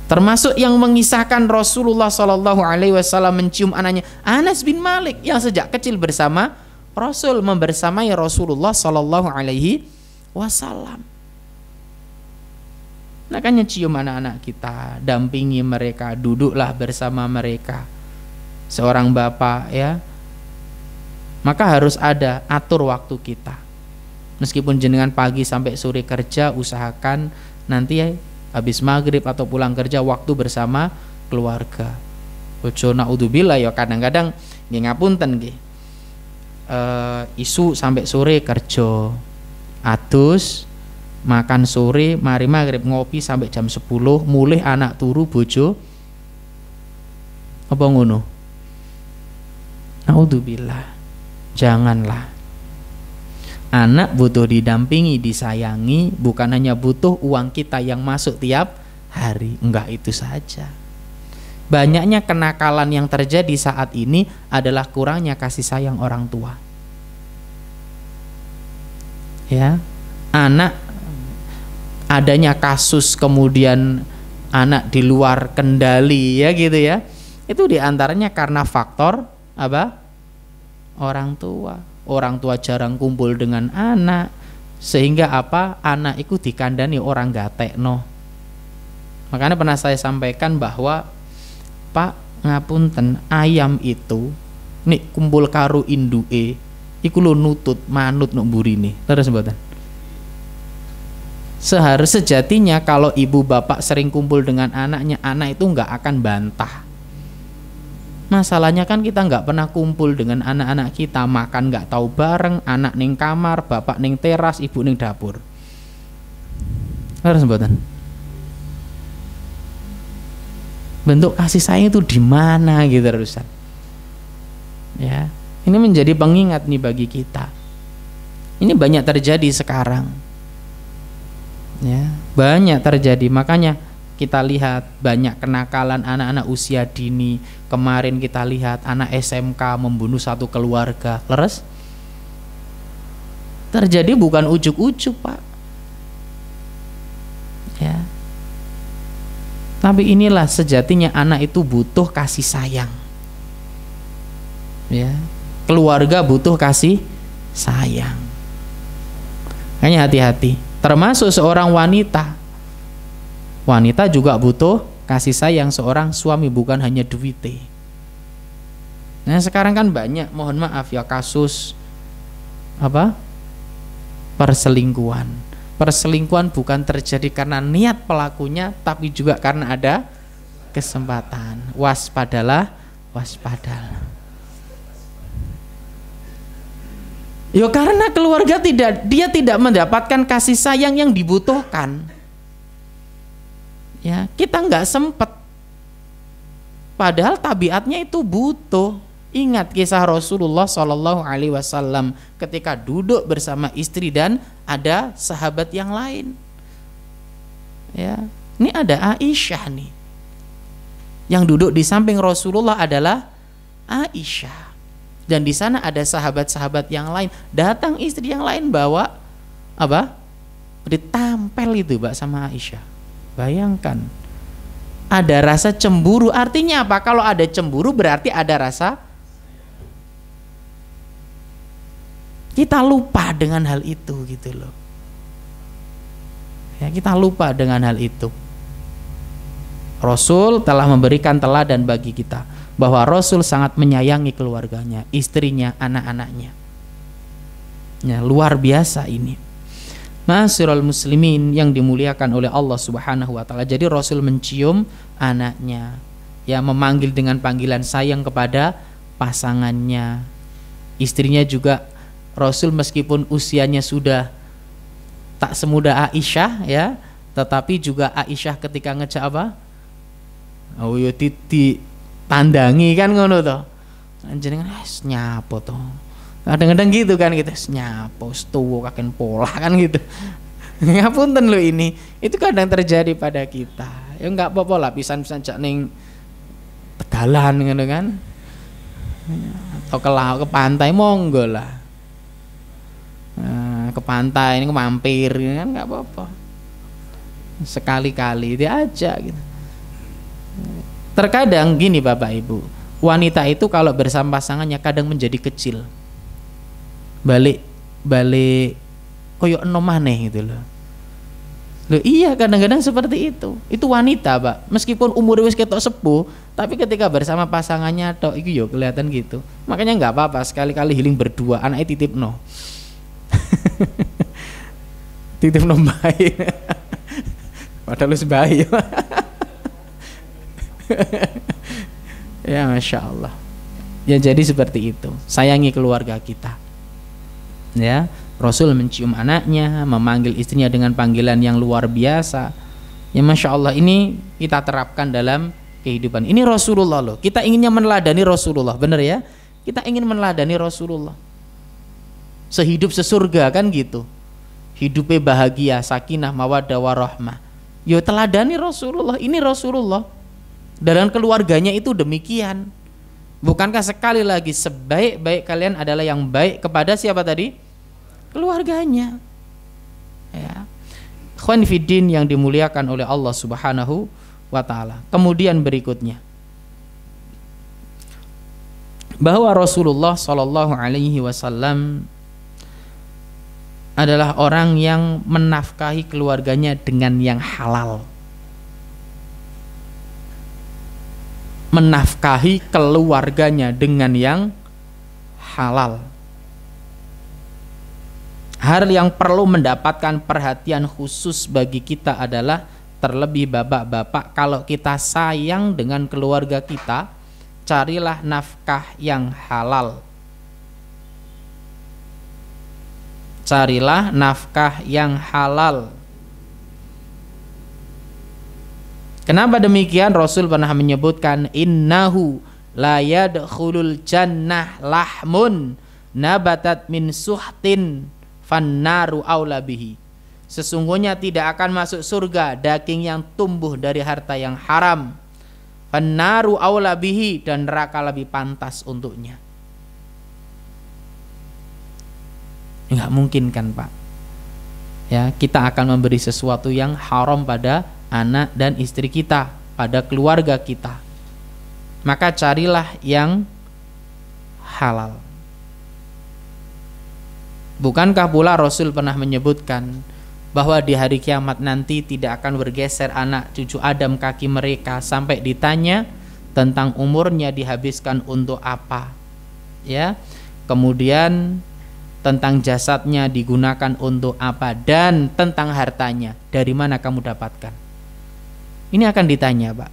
Termasuk yang mengisahkan Rasulullah SAW mencium anaknya Anas bin Malik yang sejak kecil bersama Rasul, membersamai Rasulullah SAW. Makanya cium anak-anak kita, dampingi mereka, duduklah bersama mereka. Seorang bapak ya, maka harus ada atur waktu kita. Meskipun jenengan pagi sampai sore kerja, usahakan nanti ya habis maghrib atau pulang kerja waktu bersama keluarga. Ojo naudzubillah ya kadang-kadang nggih ngapunten nggih. Isu sampai sore kerja. Adus makan sore, mari maghrib ngopi sampai jam 10, mulih anak turu bojo. Apa ngono? Naudzubillah. Janganlah. Anak butuh didampingi, disayangi, bukan hanya butuh uang kita yang masuk tiap hari. Enggak itu saja. Banyaknya kenakalan yang terjadi saat ini adalah kurangnya kasih sayang orang tua. Ya, anak adanya kasus kemudian anak di luar kendali ya gitu ya. Itu diantaranya karena faktor apa? Orang tua. Orang tua jarang kumpul dengan anak, sehingga apa? Anak itu dikandani orang gatekno. Makanya pernah saya sampaikan bahwa Pak ngapunten, ayam itu nik kumpul karo induke iku lho nutut manut nuk mburine. Terus mboten? Sejatinya kalau ibu bapak sering kumpul dengan anaknya, anak itu enggak akan bantah. Masalahnya kan kita nggak pernah kumpul dengan anak-anak kita, makan nggak tahu bareng, anak ning kamar, bapak ning teras, ibu ning dapur. Harus mboten? Bentuk kasih sayang itu di mana gitu terusan. Ya, ini menjadi pengingat nih bagi kita. Ini banyak terjadi sekarang. Ya, banyak terjadi, makanya kita lihat banyak kenakalan anak-anak usia dini. Kemarin kita lihat anak SMK membunuh satu keluarga. Leres? Terjadi bukan ujuk-ujuk Pak. Ya. Tapi inilah sejatinya anak itu butuh kasih sayang. Ya. Keluarga butuh kasih sayang. Makanya hati-hati. Termasuk seorang wanita. Wanita juga butuh kasih sayang seorang suami, bukan hanya duite. Nah sekarang kan banyak, mohon maaf ya, kasus apa? Perselingkuhan. Perselingkuhan bukan terjadi karena niat pelakunya, tapi juga karena ada kesempatan. Waspadalah, waspadalah. Ya karena keluarga dia tidak mendapatkan kasih sayang yang dibutuhkan. Ya, kita nggak sempet. Padahal tabiatnya itu butuh. Ingat kisah Rasulullah Shallallahu Alaihi Wasallam ketika duduk bersama istri dan ada sahabat yang lain. Ya, ini ada Aisyah nih. Yang duduk di samping Rasulullah adalah Aisyah. Dan di sana ada sahabat-sahabat yang lain. Datang istri yang lain bawa apa? Ditampel itu Mbak sama Aisyah. Bayangkan. Ada rasa cemburu. Artinya apa? Kalau ada cemburu berarti ada rasa. Kita lupa dengan hal itu gitu loh. Ya, kita lupa dengan hal itu. Rasul telah memberikan teladan bagi kita bahwa Rasul sangat menyayangi keluarganya, istrinya, anak-anaknya. Ya, luar biasa ini. Ma'asyiral muslimin yang dimuliakan oleh Allah Subhanahu wa taala. Jadi Rasul mencium anaknya, ya, memanggil dengan panggilan sayang kepada pasangannya. Istrinya juga Rasul meskipun usianya sudah tak semuda Aisyah, ya, tetapi juga Aisyah ketika ngejak apa? Oh yo titi tandangi kan ngono to. Jenengan nyapo to. Kadang-kadang gitu kan gitu, nyapo tuwa kaken pola kan gitu. Ngapunten lho ini. Itu kadang terjadi pada kita. Ya enggak apa-apa lah pisan-pisan cak ning Tegalan ngono kan. Atau ke pantai monggo lah. Nah, ke pantai ini mampir kan enggak apa-apa. Sekali-kali diajak gitu. Terkadang gini Bapak Ibu, wanita itu kalau bersama pasangannya kadang menjadi kecil, balik koyok enom maneh gitu loh. Loh iya, kadang-kadang seperti itu wanita Pak, meskipun umur wis ketok sepuh, tapi ketika bersama pasangannya tok itu yo kelihatan gitu. Makanya nggak apa-apa sekali-kali healing berdua, anaknya titip no. Titip no bayi. Padahal lu sebayi. Ya Masya Allah. Ya jadi seperti itu. Sayangi keluarga kita. Ya, Rasul mencium anaknya, memanggil istrinya dengan panggilan yang luar biasa. Ya Masya Allah, ini kita terapkan dalam kehidupan. Ini Rasulullah loh. Kita inginnya meneladani Rasulullah, benar ya? Kita ingin meneladani Rasulullah. Sehidup sesurga kan gitu. Hidupnya bahagia, sakinah, mawaddah, warahmah. Yo teladani Rasulullah. Ini Rasulullah. Dan keluarganya itu demikian. Bukankah sekali lagi sebaik-baik kalian adalah yang baik kepada siapa tadi? Keluarganya. Ya. Ikhwan fiddin yang dimuliakan oleh Allah Subhanahu wa taala. Kemudian berikutnya, bahwa Rasulullah sallallahu alaihi wasallam adalah orang yang menafkahi keluarganya dengan yang halal. Menafkahi keluarganya dengan yang halal. Hal yang perlu mendapatkan perhatian khusus bagi kita adalah terlebih bapak-bapak, kalau kita sayang dengan keluarga kita, carilah nafkah yang halal. Carilah nafkah yang halal. Kenapa demikian? Rasul pernah menyebutkan, innahu la yadkhulul jannah lahmun nabatat min suhtin fannaru aula bihi. Sesungguhnya tidak akan masuk surga daging yang tumbuh dari harta yang haram. Fannaru aula bihi, dan neraka lebih pantas untuknya. Enggak mungkin kan Pak? Ya, kita akan memberi sesuatu yang haram pada anak dan istri kita, pada keluarga kita. Maka carilah yang halal. Bukankah pula Rasul pernah menyebutkan bahwa di hari kiamat nanti tidak akan bergeser anak cucu Adam kaki mereka sampai ditanya tentang umurnya dihabiskan untuk apa, ya, kemudian tentang jasadnya digunakan untuk apa, dan tentang hartanya dari mana kamu dapatkan. Ini akan ditanya Pak.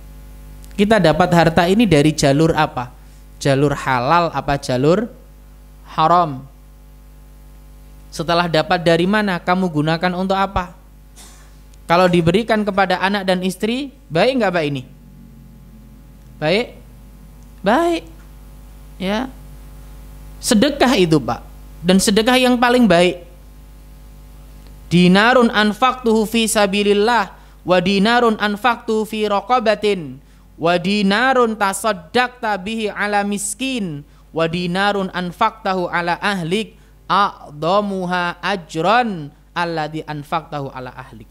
Kita dapat harta ini dari jalur apa? Jalur halal apa jalur haram? Setelah dapat dari mana, kamu gunakan untuk apa? Kalau diberikan kepada anak dan istri, baik nggak Pak ini? Baik? Baik. Ya. Sedekah itu Pak. Dan sedekah yang paling baik. Dinarun anfaqtuhu fi sabilillah wa dinarun anfaqtuhu fi raqabatin wa dinarun tasaddaqta bihi ala miskin wa dinarun anfaqtahu ala ahlik a'dhamuha ajran alladhi anfaqtahu ala ahlik.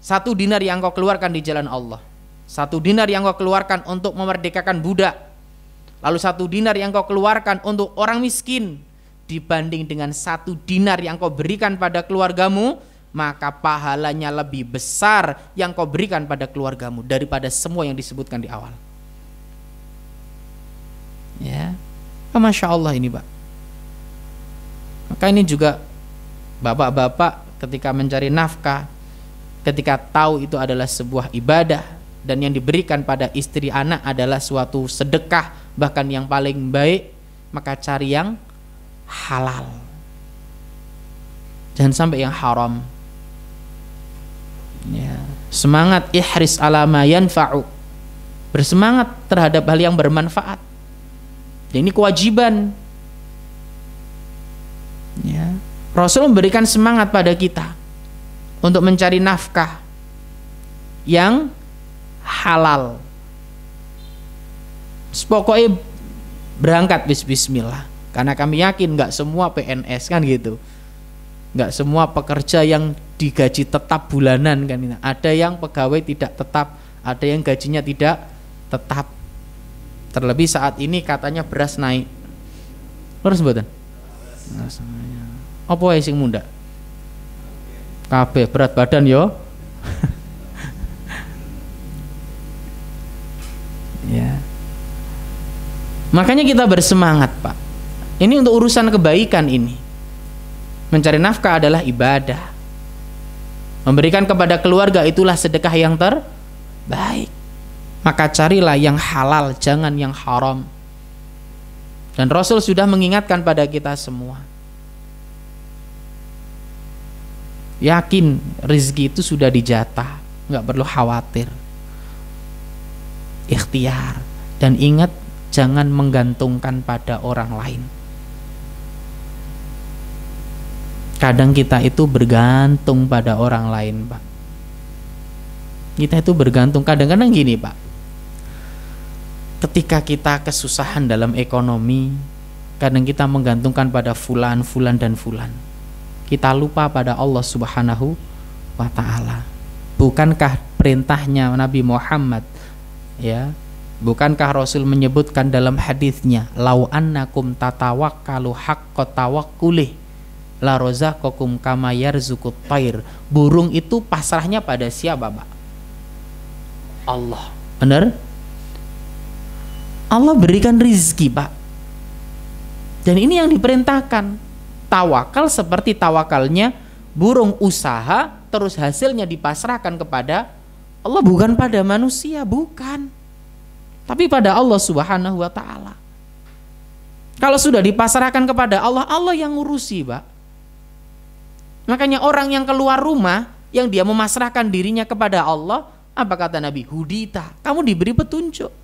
1 dinar yang kau keluarkan di jalan Allah, 1 dinar yang kau keluarkan untuk memerdekakan budak, lalu 1 dinar yang kau keluarkan untuk orang miskin, dibanding dengan 1 dinar yang kau berikan pada keluargamu, maka pahalanya lebih besar yang kau berikan pada keluargamu daripada semua yang disebutkan di awal. Ya, Masya Allah ini Pak. Maka ini juga bapak-bapak ketika mencari nafkah, ketika tahu itu adalah sebuah ibadah dan yang diberikan pada istri anak adalah suatu sedekah bahkan yang paling baik, maka cari yang halal, jangan sampai yang haram. Ya. Semangat ihris ala ma yanfa'u, bersemangat terhadap hal yang bermanfaat. Dan ini kewajiban. Ya. Rasul memberikan semangat pada kita untuk mencari nafkah yang halal. Pokoknya berangkat bismillah. Karena kami yakin nggak semua PNS kan gitu, nggak semua pekerja yang digaji tetap bulanan kan. Ada yang pegawai tidak tetap, ada yang gajinya tidak tetap. Terlebih saat ini katanya beras naik. Terus mboten? Apa wae sing munda? Kabeh berat badan yo. Ya. Makanya kita bersemangat Pak. Ini untuk urusan kebaikan ini. Mencari nafkah adalah ibadah. Memberikan kepada keluarga itulah sedekah yang terbaik. Maka carilah yang halal, jangan yang haram. Dan Rasul sudah mengingatkan pada kita semua. Yakin rezeki itu sudah dijatah, nggak perlu khawatir. Ikhtiar. Dan ingat, jangan menggantungkan pada orang lain. Kadang kita itu bergantung pada orang lain Pak. Kita itu bergantung, kadang-kadang gini Pak, ketika kita kesusahan dalam ekonomi, kadang kita menggantungkan pada fulan, fulan dan fulan. Kita lupa pada Allah Subhanahu wa ta'ala. Bukankah perintahnya Nabi Muhammad, ya, bukankah Rasul menyebutkan dalam hadisnya, lau annakum tatawakkalu haqqa tawakkulih la razaqakum kama yarzuqut thair. Burung itu pasrahnya pada siapa Pak? Allah. Benar? Allah berikan rizki Pak. Dan ini yang diperintahkan. Tawakal seperti tawakalnya burung usaha, terus hasilnya dipasrahkan kepada Allah, bukan pada manusia, bukan, tapi pada Allah Subhanahu wa ta'ala. Kalau sudah dipasrahkan kepada Allah, Allah yang ngurusi Pak. Makanya orang yang keluar rumah, yang dia memasrahkan dirinya kepada Allah, apa kata Nabi? Hudita, kamu diberi petunjuk.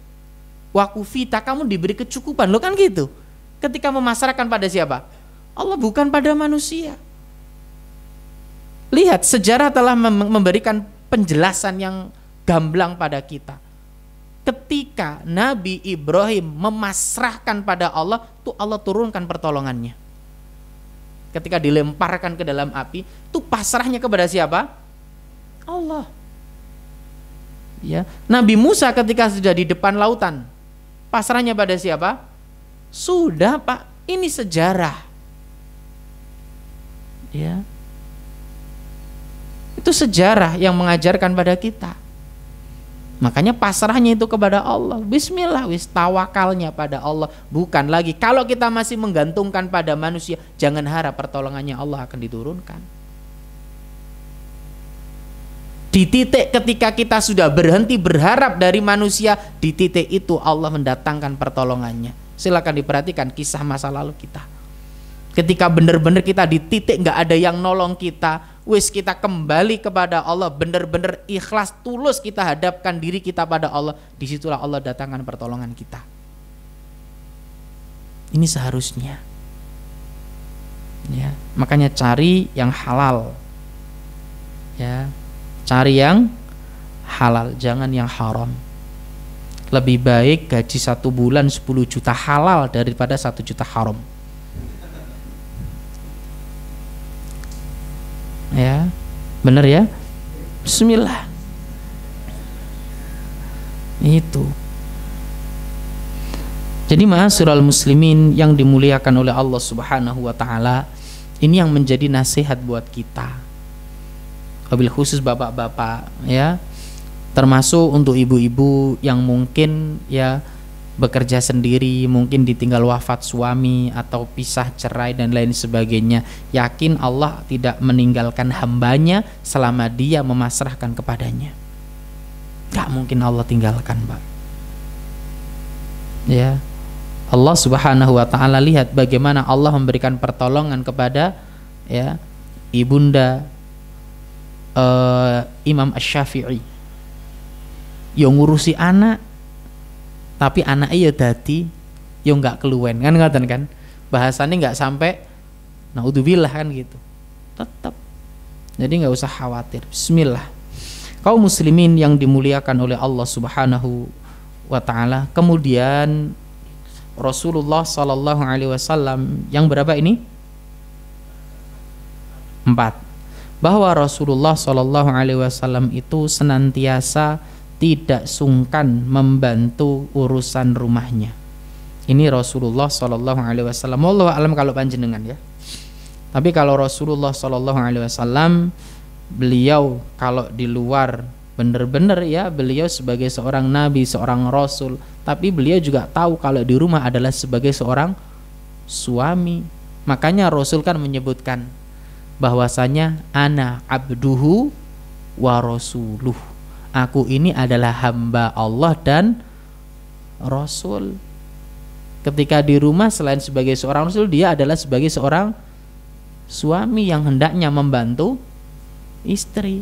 Wakufita, kamu diberi kecukupan. Lo kan gitu. Ketika memasrahkan pada siapa? Allah, bukan pada manusia. Lihat, sejarah telah memberikan penjelasan yang gamblang pada kita. Ketika Nabi Ibrahim memasrahkan pada Allah, tuh Allah turunkan pertolongannya. Ketika dilemparkan ke dalam api, itu pasrahnya kepada siapa? Allah. Ya, Nabi Musa ketika sudah di depan lautan, pasrahnya pada siapa? Sudah Pak, ini sejarah. Ya, itu sejarah yang mengajarkan pada kita. Makanya pasrahnya itu kepada Allah. Bismillah, wis tawakalnya pada Allah. Bukan lagi, kalau kita masih menggantungkan pada manusia, jangan harap pertolongannya Allah akan diturunkan. Di titik ketika kita sudah berhenti berharap dari manusia, di titik itu Allah mendatangkan pertolongannya. Silakan diperhatikan kisah masa lalu kita. Ketika benar-benar kita di titik nggak ada yang nolong kita, wis kita kembali kepada Allah, benar-benar ikhlas tulus kita hadapkan diri kita pada Allah, disitulah Allah datangkan pertolongan kita. Ini seharusnya. Ya, makanya cari yang halal. Ya, cari yang halal, jangan yang haram. Lebih baik gaji 1 bulan 10 juta halal daripada 1 juta haram. Ya, benar ya. Bismillah. Itu. Jadi ma'asyiral muslimin yang dimuliakan oleh Allah Subhanahu wa taala, ini yang menjadi nasihat buat kita. Wabil khusus bapak-bapak ya, termasuk untuk ibu-ibu yang mungkin ya bekerja sendiri, mungkin ditinggal wafat suami atau pisah cerai dan lain sebagainya. Yakin Allah tidak meninggalkan hambanya selama dia memasrahkan kepadanya. Gak mungkin Allah tinggalkan, Pak. Ya, Allah Subhanahu wa taala, lihat bagaimana Allah memberikan pertolongan kepada ya ibunda Imam Asy-Syafi'i yang ngurusi anak, tapi anaknya ya dadi yo nggak keluwen kan, ngoten kan, bahasannya nggak sampai naudzubillah kan gitu, tetap. Jadi nggak usah khawatir. Bismillah. Kaum muslimin yang dimuliakan oleh Allah Subhanahu wa taala, kemudian Rasulullah sallallahu alaihi wasallam yang berapa ini? 4. Bahwa Rasulullah sallallahu alaihi wasallam itu senantiasa tidak sungkan membantu urusan rumahnya. Ini Rasulullah sallallahu alaihi wasallam. Wallahu alam kalau panjenengan ya. Tapi kalau Rasulullah sallallahu alaihi wasallam, beliau kalau di luar benar-benar ya, beliau sebagai seorang nabi, seorang rasul, tapi beliau juga tahu kalau di rumah adalah sebagai seorang suami. Makanya Rasul kan menyebutkan bahwasanya ana abduhu wa rasuluh. Aku ini adalah hamba Allah dan Rasul. Ketika di rumah selain sebagai seorang Rasul, dia adalah sebagai seorang suami yang hendaknya membantu istri.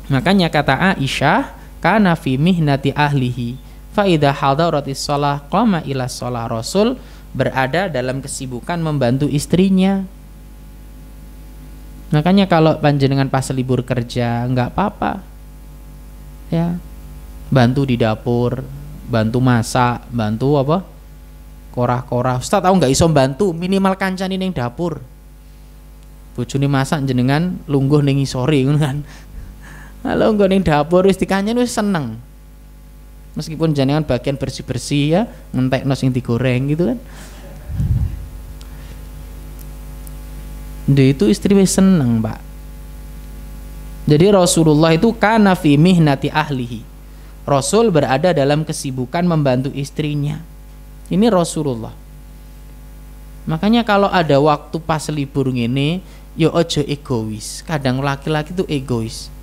Makanya kata Aisyah, kana fi mihnati ahlihi fa idza hadaratis shalah qama ila shalah. Rasul berada dalam kesibukan membantu istrinya. Makanya kalau panjenengan pas libur kerja nggak apa-apa. Ya, bantu di dapur, bantu masak, bantu apa? Korah-korah. Ustaz tahu nggak iso bantu, minimal kancani ning dapur. Bojone masak jenengan lungguh ning isore ngono kan. Kalau nggo ning dapur wis dikancani wis seneng. Meskipun jenengan bagian bersih-bersih ya, ngentekno sing digoreng gitu kan. Dia itu istri wis seneng, Pak. Jadi Rasulullah itu kana fi mihnati ahlihi. Rasul berada dalam kesibukan membantu istrinya. Ini Rasulullah. Makanya kalau ada waktu pas libur ngene, yo ojo egois. Kadang laki-laki itu egois.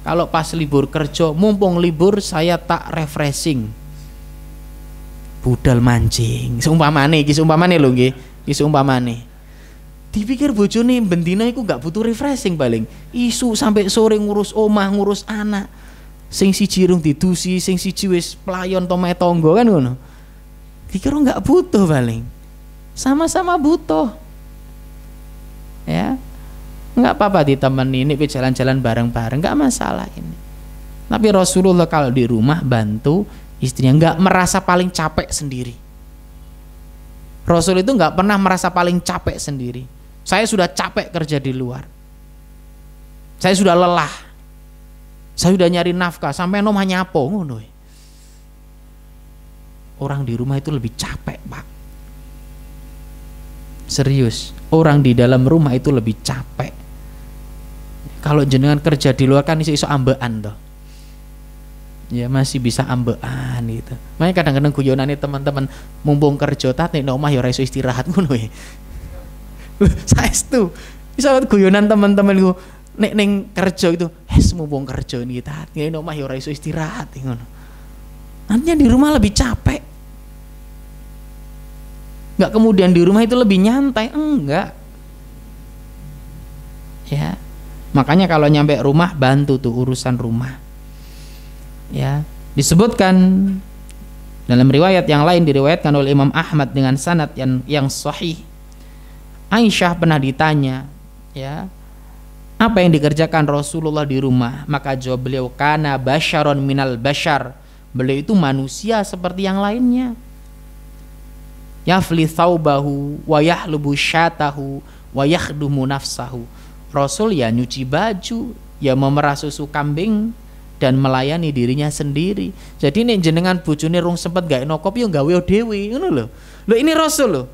Kalau pas libur kerja, mumpung libur saya tak refreshing. Budal mancing. Seumpamane iki seumpamane lho nggih. Iki seumpamane. Dipikir bojone bendina iku gak butuh refreshing paling. Isu sampai sore ngurus omah, ngurus anak. Sing siji rung didusi, sing siji wis pelayon tome tangga kan ngono. Dikira gak butuh paling. Sama-sama butuh. Ya. Enggak apa-apa ditemani, ini jalan-jalan bareng-bareng, enggak masalah ini. Tapi Rasulullah kalau di rumah bantu istrinya, enggak merasa paling capek sendiri. Rasul itu enggak pernah merasa paling capek sendiri. Saya sudah capek kerja di luar. Saya sudah lelah. Saya sudah nyari nafkah, sampai nomah nyapo ngono. Orang di rumah itu lebih capek, Pak. Serius, orang di dalam rumah itu lebih capek. Kalau jenengan kerja di luar kan iso ambekan toh. Ya masih bisa ambekan gitu. Makanya kadang-kadang guyonane teman-teman, mumpung kerja tat nek omah ya ora iso istirahat ngono ya. Saestu. Iso guyonan teman-teman iku nek ning kerja itu, mumpung kerja niki tat nek omah ya ora iso istirahat ngono. Nantinya di rumah lebih capek. Nggak kemudian di rumah itu lebih nyantai, enggak. Ya. Makanya kalau nyampe rumah bantu tuh urusan rumah. Ya, disebutkan dalam riwayat yang lain, diriwayatkan oleh Imam Ahmad dengan sanad yang sahih. Aisyah pernah ditanya, ya, apa yang dikerjakan Rasulullah di rumah? Maka jawab beliau, kana basyaron minal basyar. Beliau itu manusia seperti yang lainnya. Yafli thawbahu wa yahlubu syatahu wa yakhdumu nafsahu. Rasul ya nyuci baju, ya memerah susu kambing dan melayani dirinya sendiri. Jadi nek jenengan bojone rung sempet gawe kopi yo gawe dhewe, ngono lho. Lho ini Rasul lho.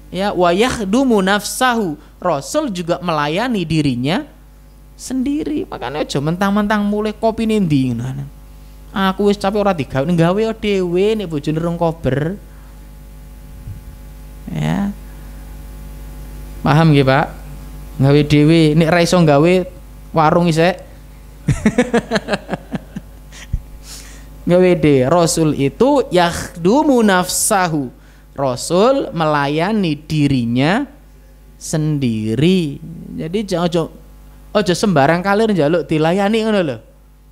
Ya, wa yakhdumu nafsahu. Rasul juga melayani dirinya sendiri. Makanya aja mentang-mentang mulai kopi ndi ngono. Aku wis capek ora digawe, gawe dhewe nek bojone rung kober. Ya. Paham nggih, Pak? Gawe dhewe, nek ra iso gawe warung isek. Gawe dhewe. Rasul itu yakhdumu nafsahu. Rasul melayani dirinya sendiri. Jadi jangan ojo sembarang kali njaluk dilayani ngono lho.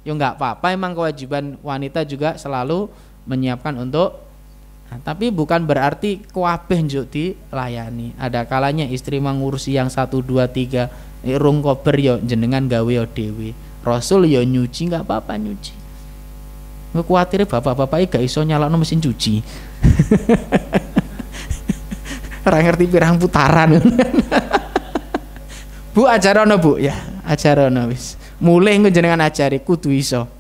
Ya enggak apa-apa, emang kewajiban wanita juga selalu menyiapkan untuk. Nah, tapi bukan berarti kuwabeh njuk dilayani. Ada kalanya istri mengurusi yang 1 2 3, rung kober yo jenengan gawe yo dhewe. Rasul yo nyuci, enggak apa-apa nyuci. Gue kuwatir bapak-bapak gak iso nyalakno mesin cuci. Ora ngerti pirang putaran. Bu ajarono Bu ya, ajarono wis. Mulai jenengan ajari kudu iso.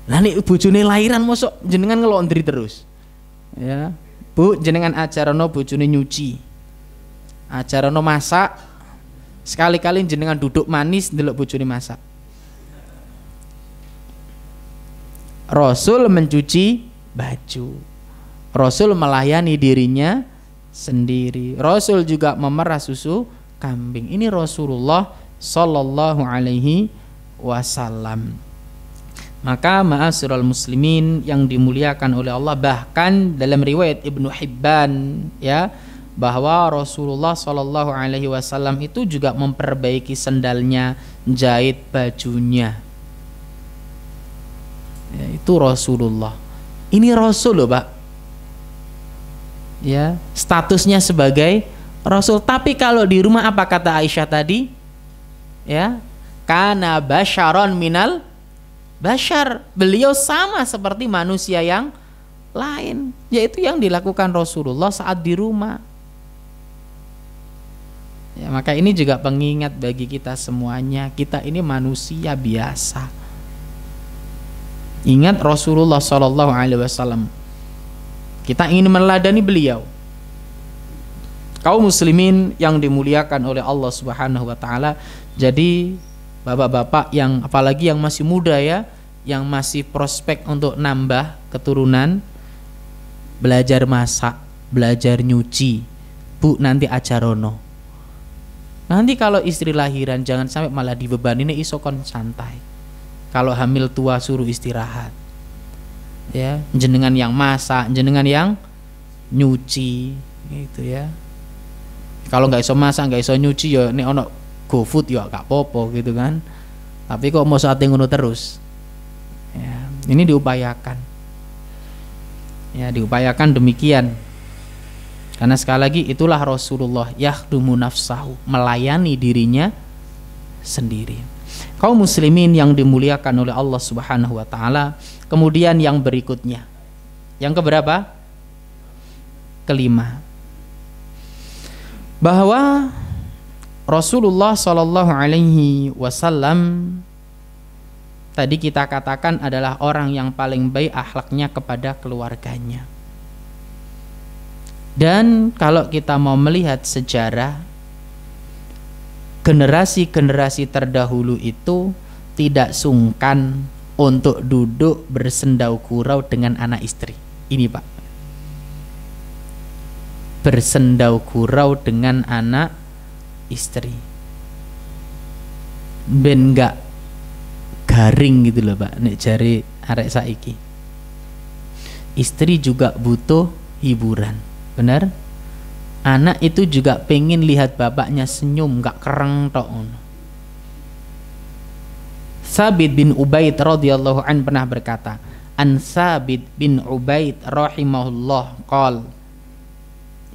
Lah nek bojone lahiran mosok jenengan ngelondri terus. Ya, Bu jenengan ajarono bojone nyuci. Ajarono masak. Sekali-kali jenengan duduk manis ndelok bojone masak. Rasul mencuci baju. Rasul melayani dirinya sendiri. Rasul juga memerah susu kambing. Ini Rasulullah sallallahu alaihi wasallam. Maka ma'asyiral muslimin yang dimuliakan oleh Allah, bahkan dalam riwayat Ibnu Hibban ya, bahwa Rasulullah sallallahu alaihi wasallam itu juga memperbaiki sendalnya, jahit bajunya. Ya, itu Rasulullah. Ini Rasul loh, Pak. Ya, statusnya sebagai Rasul. Tapi kalau di rumah apa kata Aisyah tadi? Ya, kana basyaron minal basyar. Beliau sama seperti manusia yang lain, yaitu yang dilakukan Rasulullah saat di rumah. Ya, maka ini juga pengingat bagi kita semuanya. Kita ini manusia biasa. Ingat Rasulullah sallallahu alaihi wasallam. Kita ingin meneladani beliau. Kaum muslimin yang dimuliakan oleh Allah Subhanahu wa taala. Jadi bapak-bapak yang apalagi yang masih muda ya, yang masih prospek untuk nambah keturunan, belajar masak, belajar nyuci. Bu nanti ajarono. Nanti kalau istri lahiran jangan sampai malah dibebani, ini iso kon santai. Kalau hamil tua suruh istirahat. Ya, jenengan yang masak, jenengan yang nyuci gitu ya. Kalau nggak iso masak, nggak iso nyuci ya nek ono GoFood ya gak apa-apa gitu kan. Tapi kok mau saatnya ngono terus. Ya, ini diupayakan. Ya, diupayakan demikian. Karena sekali lagi itulah Rasulullah yakhdumu nafsahu, melayani dirinya sendiri. Kaum muslimin yang dimuliakan oleh Allah Subhanahu wa taala. Kemudian yang berikutnya, yang keberapa? Kelima, bahwa Rasulullah sallallahu alaihi wasallam tadi kita katakan adalah orang yang paling baik akhlaknya kepada keluarganya. Dan kalau kita mau melihat sejarah, generasi-generasi terdahulu itu tidak sungkan untuk duduk bersendau gurau dengan anak istri. Ini Pak, bersendau gurau dengan anak istri, ben gak garing gitu loh Pak. Nek jari arek saiki, istri juga butuh hiburan, benar? Anak itu juga pengen lihat bapaknya senyum, gak kereng tok. Sabit bin Ubaid radhiyallahu an pernah berkata, an Sabit bin Ubaid rahimahullah qol,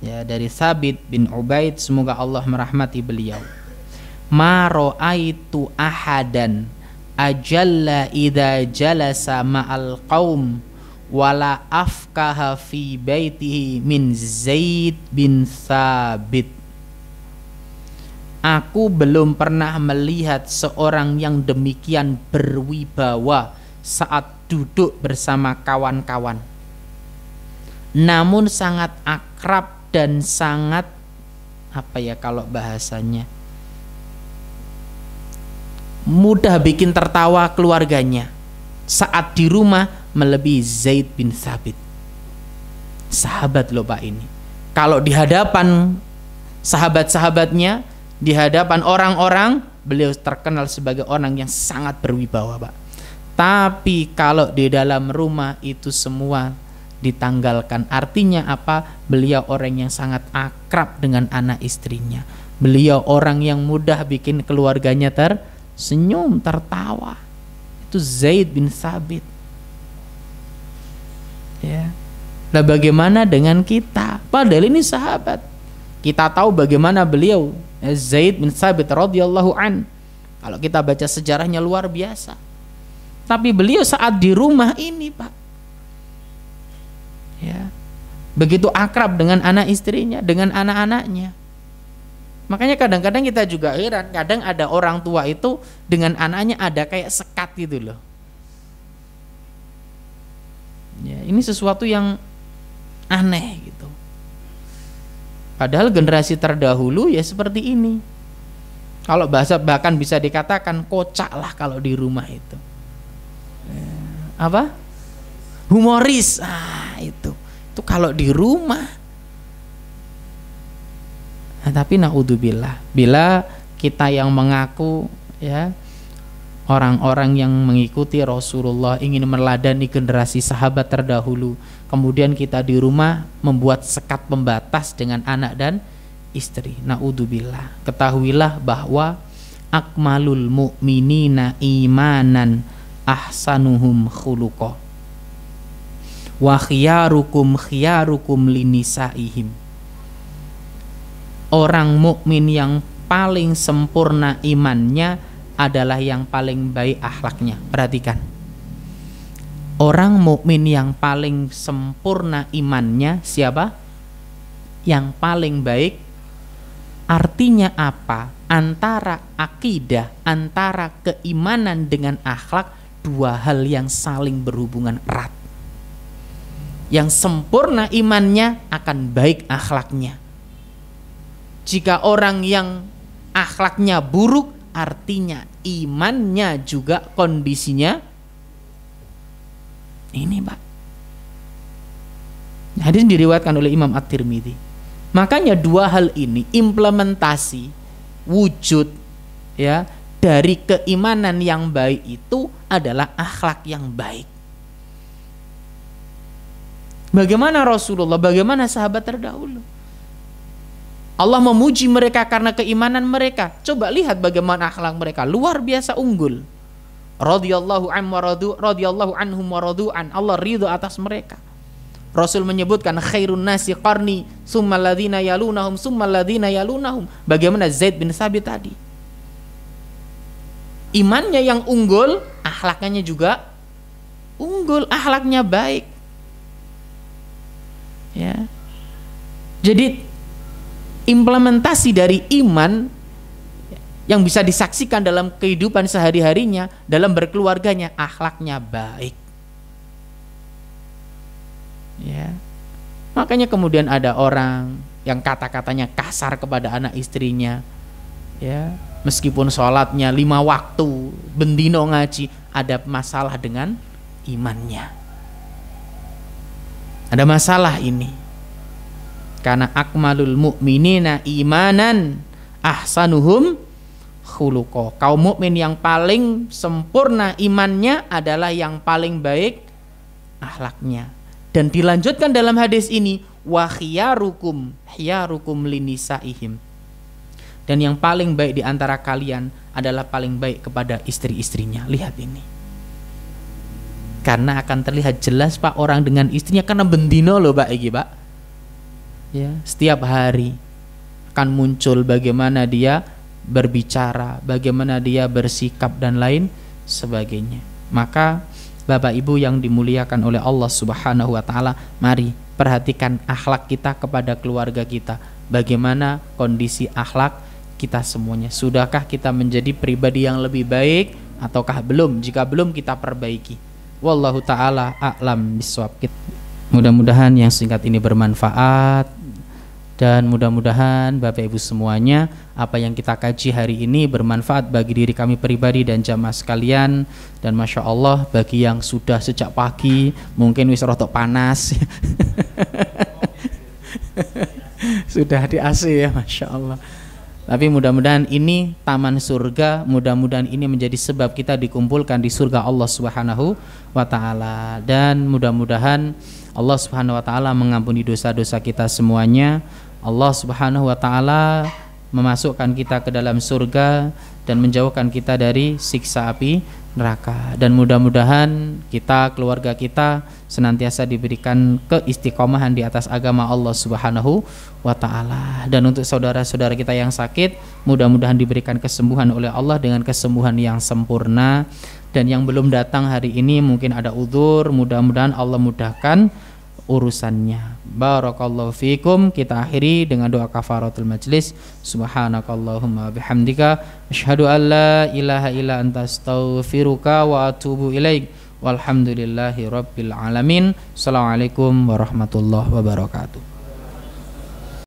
ya, dari Sabit bin Ubaid, semoga Allah merahmati beliau, ma ra'aitu ahadan ajalla idza jalasa ma'al qaum wala afkaha fi baitihi min Zaid bin Sabit. Aku belum pernah melihat seorang yang demikian berwibawa saat duduk bersama kawan-kawan, namun sangat akrab dan sangat, apa ya kalau bahasanya, mudah bikin tertawa keluarganya saat di rumah melebihi Zaid bin Sabit. Sahabat loh Pak ini. Kalau di hadapan sahabat-sahabatnya, di hadapan orang-orang, beliau terkenal sebagai orang yang sangat berwibawa Pak. Tapi kalau di dalam rumah itu semua ditanggalkan. Artinya apa? Beliau orang yang sangat akrab dengan anak istrinya. Beliau orang yang mudah bikin keluarganya tersenyum, tertawa. Itu Zaid bin Sabit. Ya. Nah, bagaimana dengan kita? Padahal ini sahabat. Kita tahu bagaimana beliau, Zaid bin Sabit radhiyallahu an. Kalau kita baca sejarahnya luar biasa. Tapi beliau saat di rumah ini, Pak, ya, begitu akrab dengan anak istrinya, dengan anak-anaknya. Makanya kadang-kadang kita juga heran, kadang ada orang tua itu dengan anaknya ada kayak sekat gitu loh. Ya, ini sesuatu yang aneh gitu. Padahal generasi terdahulu ya seperti ini. Kalau bahkan bisa dikatakan kocak lah kalau di rumah itu. Apa? Humoris. Itu kalau di rumah. Nah, tapi naudzubillah, bila kita yang mengaku ya orang-orang yang mengikuti Rasulullah, ingin meneladani generasi sahabat terdahulu, kemudian kita di rumah membuat sekat pembatas dengan anak dan istri, naudzubillah, ketahuilah bahwa akmalul mu'minina imanan ahsanuhum khuluqa wa khiyarukum linisaihim. Orang mukmin yang paling sempurna imannya adalah yang paling baik akhlaknya. Perhatikan, orang mukmin yang paling sempurna imannya siapa? Yang paling baik. Artinya apa? Antara akidah, antara keimanan dengan akhlak, dua hal yang saling berhubungan erat. Yang sempurna imannya akan baik akhlaknya. Jika orang yang akhlaknya buruk, artinya imannya juga kondisinya ini, Pak. Hadis diriwayatkan oleh Imam At-Tirmidzi. Makanya dua hal ini implementasi wujud ya dari keimanan yang baik itu adalah akhlak yang baik. Bagaimana Rasulullah, bagaimana sahabat terdahulu? Allah memuji mereka karena keimanan mereka. Coba lihat bagaimana akhlak mereka, luar biasa unggul. Radhiyallahu anhum wa radu'an. Allah ridho atas mereka. Rasul menyebutkan khairun nasi qarni summal ladzina yalunahum summal ladzina yalunahum. Bagaimana Zaid bin Sabit tadi? Imannya yang unggul, akhlaknya juga unggul, akhlaknya baik. Ya. Jadi implementasi dari iman yang bisa disaksikan dalam kehidupan sehari-harinya, dalam berkeluarganya, akhlaknya baik. Ya. Makanya kemudian ada orang yang kata-katanya kasar kepada anak istrinya, ya, meskipun sholatnya 5 waktu, bendino ngaji, ada masalah dengan imannya. Ada masalah ini. Karena akmalul mu'minina imanan ahsanuhum khuluqa. Kaum mukmin yang paling sempurna imannya adalah yang paling baik akhlaknya. Dan dilanjutkan dalam hadis ini, wa khiyarukum linisaihim. Dan yang paling baik di antara kalian adalah paling baik kepada istri-istrinya. Lihat ini. Karena akan terlihat jelas Pak orang dengan istrinya, karena bendino loh Pak iki Pak. Ya, setiap hari akan muncul bagaimana dia berbicara, bagaimana dia bersikap dan lain sebagainya. Maka Bapak Ibu yang dimuliakan oleh Allah Subhanahu wa taala, mari perhatikan akhlak kita kepada keluarga kita. Bagaimana kondisi akhlak kita semuanya? Sudahkah kita menjadi pribadi yang lebih baik ataukah belum? Jika belum, kita perbaiki. Wallahu taala a'lam bishawab. Mudah-mudahan yang singkat ini bermanfaat. Dan mudah-mudahan Bapak Ibu semuanya, apa yang kita kaji hari ini bermanfaat bagi diri kami pribadi dan jamaah sekalian. Dan Masya Allah, bagi yang sudah sejak pagi mungkin wis rotok panas sudah di AC ya, Masya Allah. Tapi mudah-mudahan ini taman surga, mudah-mudahan ini menjadi sebab kita dikumpulkan di surga Allah Subhanahu wa ta'ala. Dan mudah-mudahan Allah Subhanahu wa ta'ala mengampuni dosa-dosa kita semuanya. Allah Subhanahu wa ta'ala memasukkan kita ke dalam surga dan menjauhkan kita dari siksa api neraka. Dan mudah-mudahan kita, keluarga kita senantiasa diberikan keistiqomahan di atas agama Allah Subhanahu wa ta'ala. Dan untuk saudara-saudara kita yang sakit, mudah-mudahan diberikan kesembuhan oleh Allah dengan kesembuhan yang sempurna. Dan yang belum datang hari ini mungkin ada udzur, mudah-mudahan Allah mudahkan urusannya. Barakallahu fikum. Kita akhiri dengan doa kafaratul majlis. Subhanakallahumma bihamdika asyhadu an la ilaha illa anta astaghfiruka wa atubu ilaik. Walhamdulillahi rabbil alamin. Assalamualaikum warahmatullahi wabarakatuh.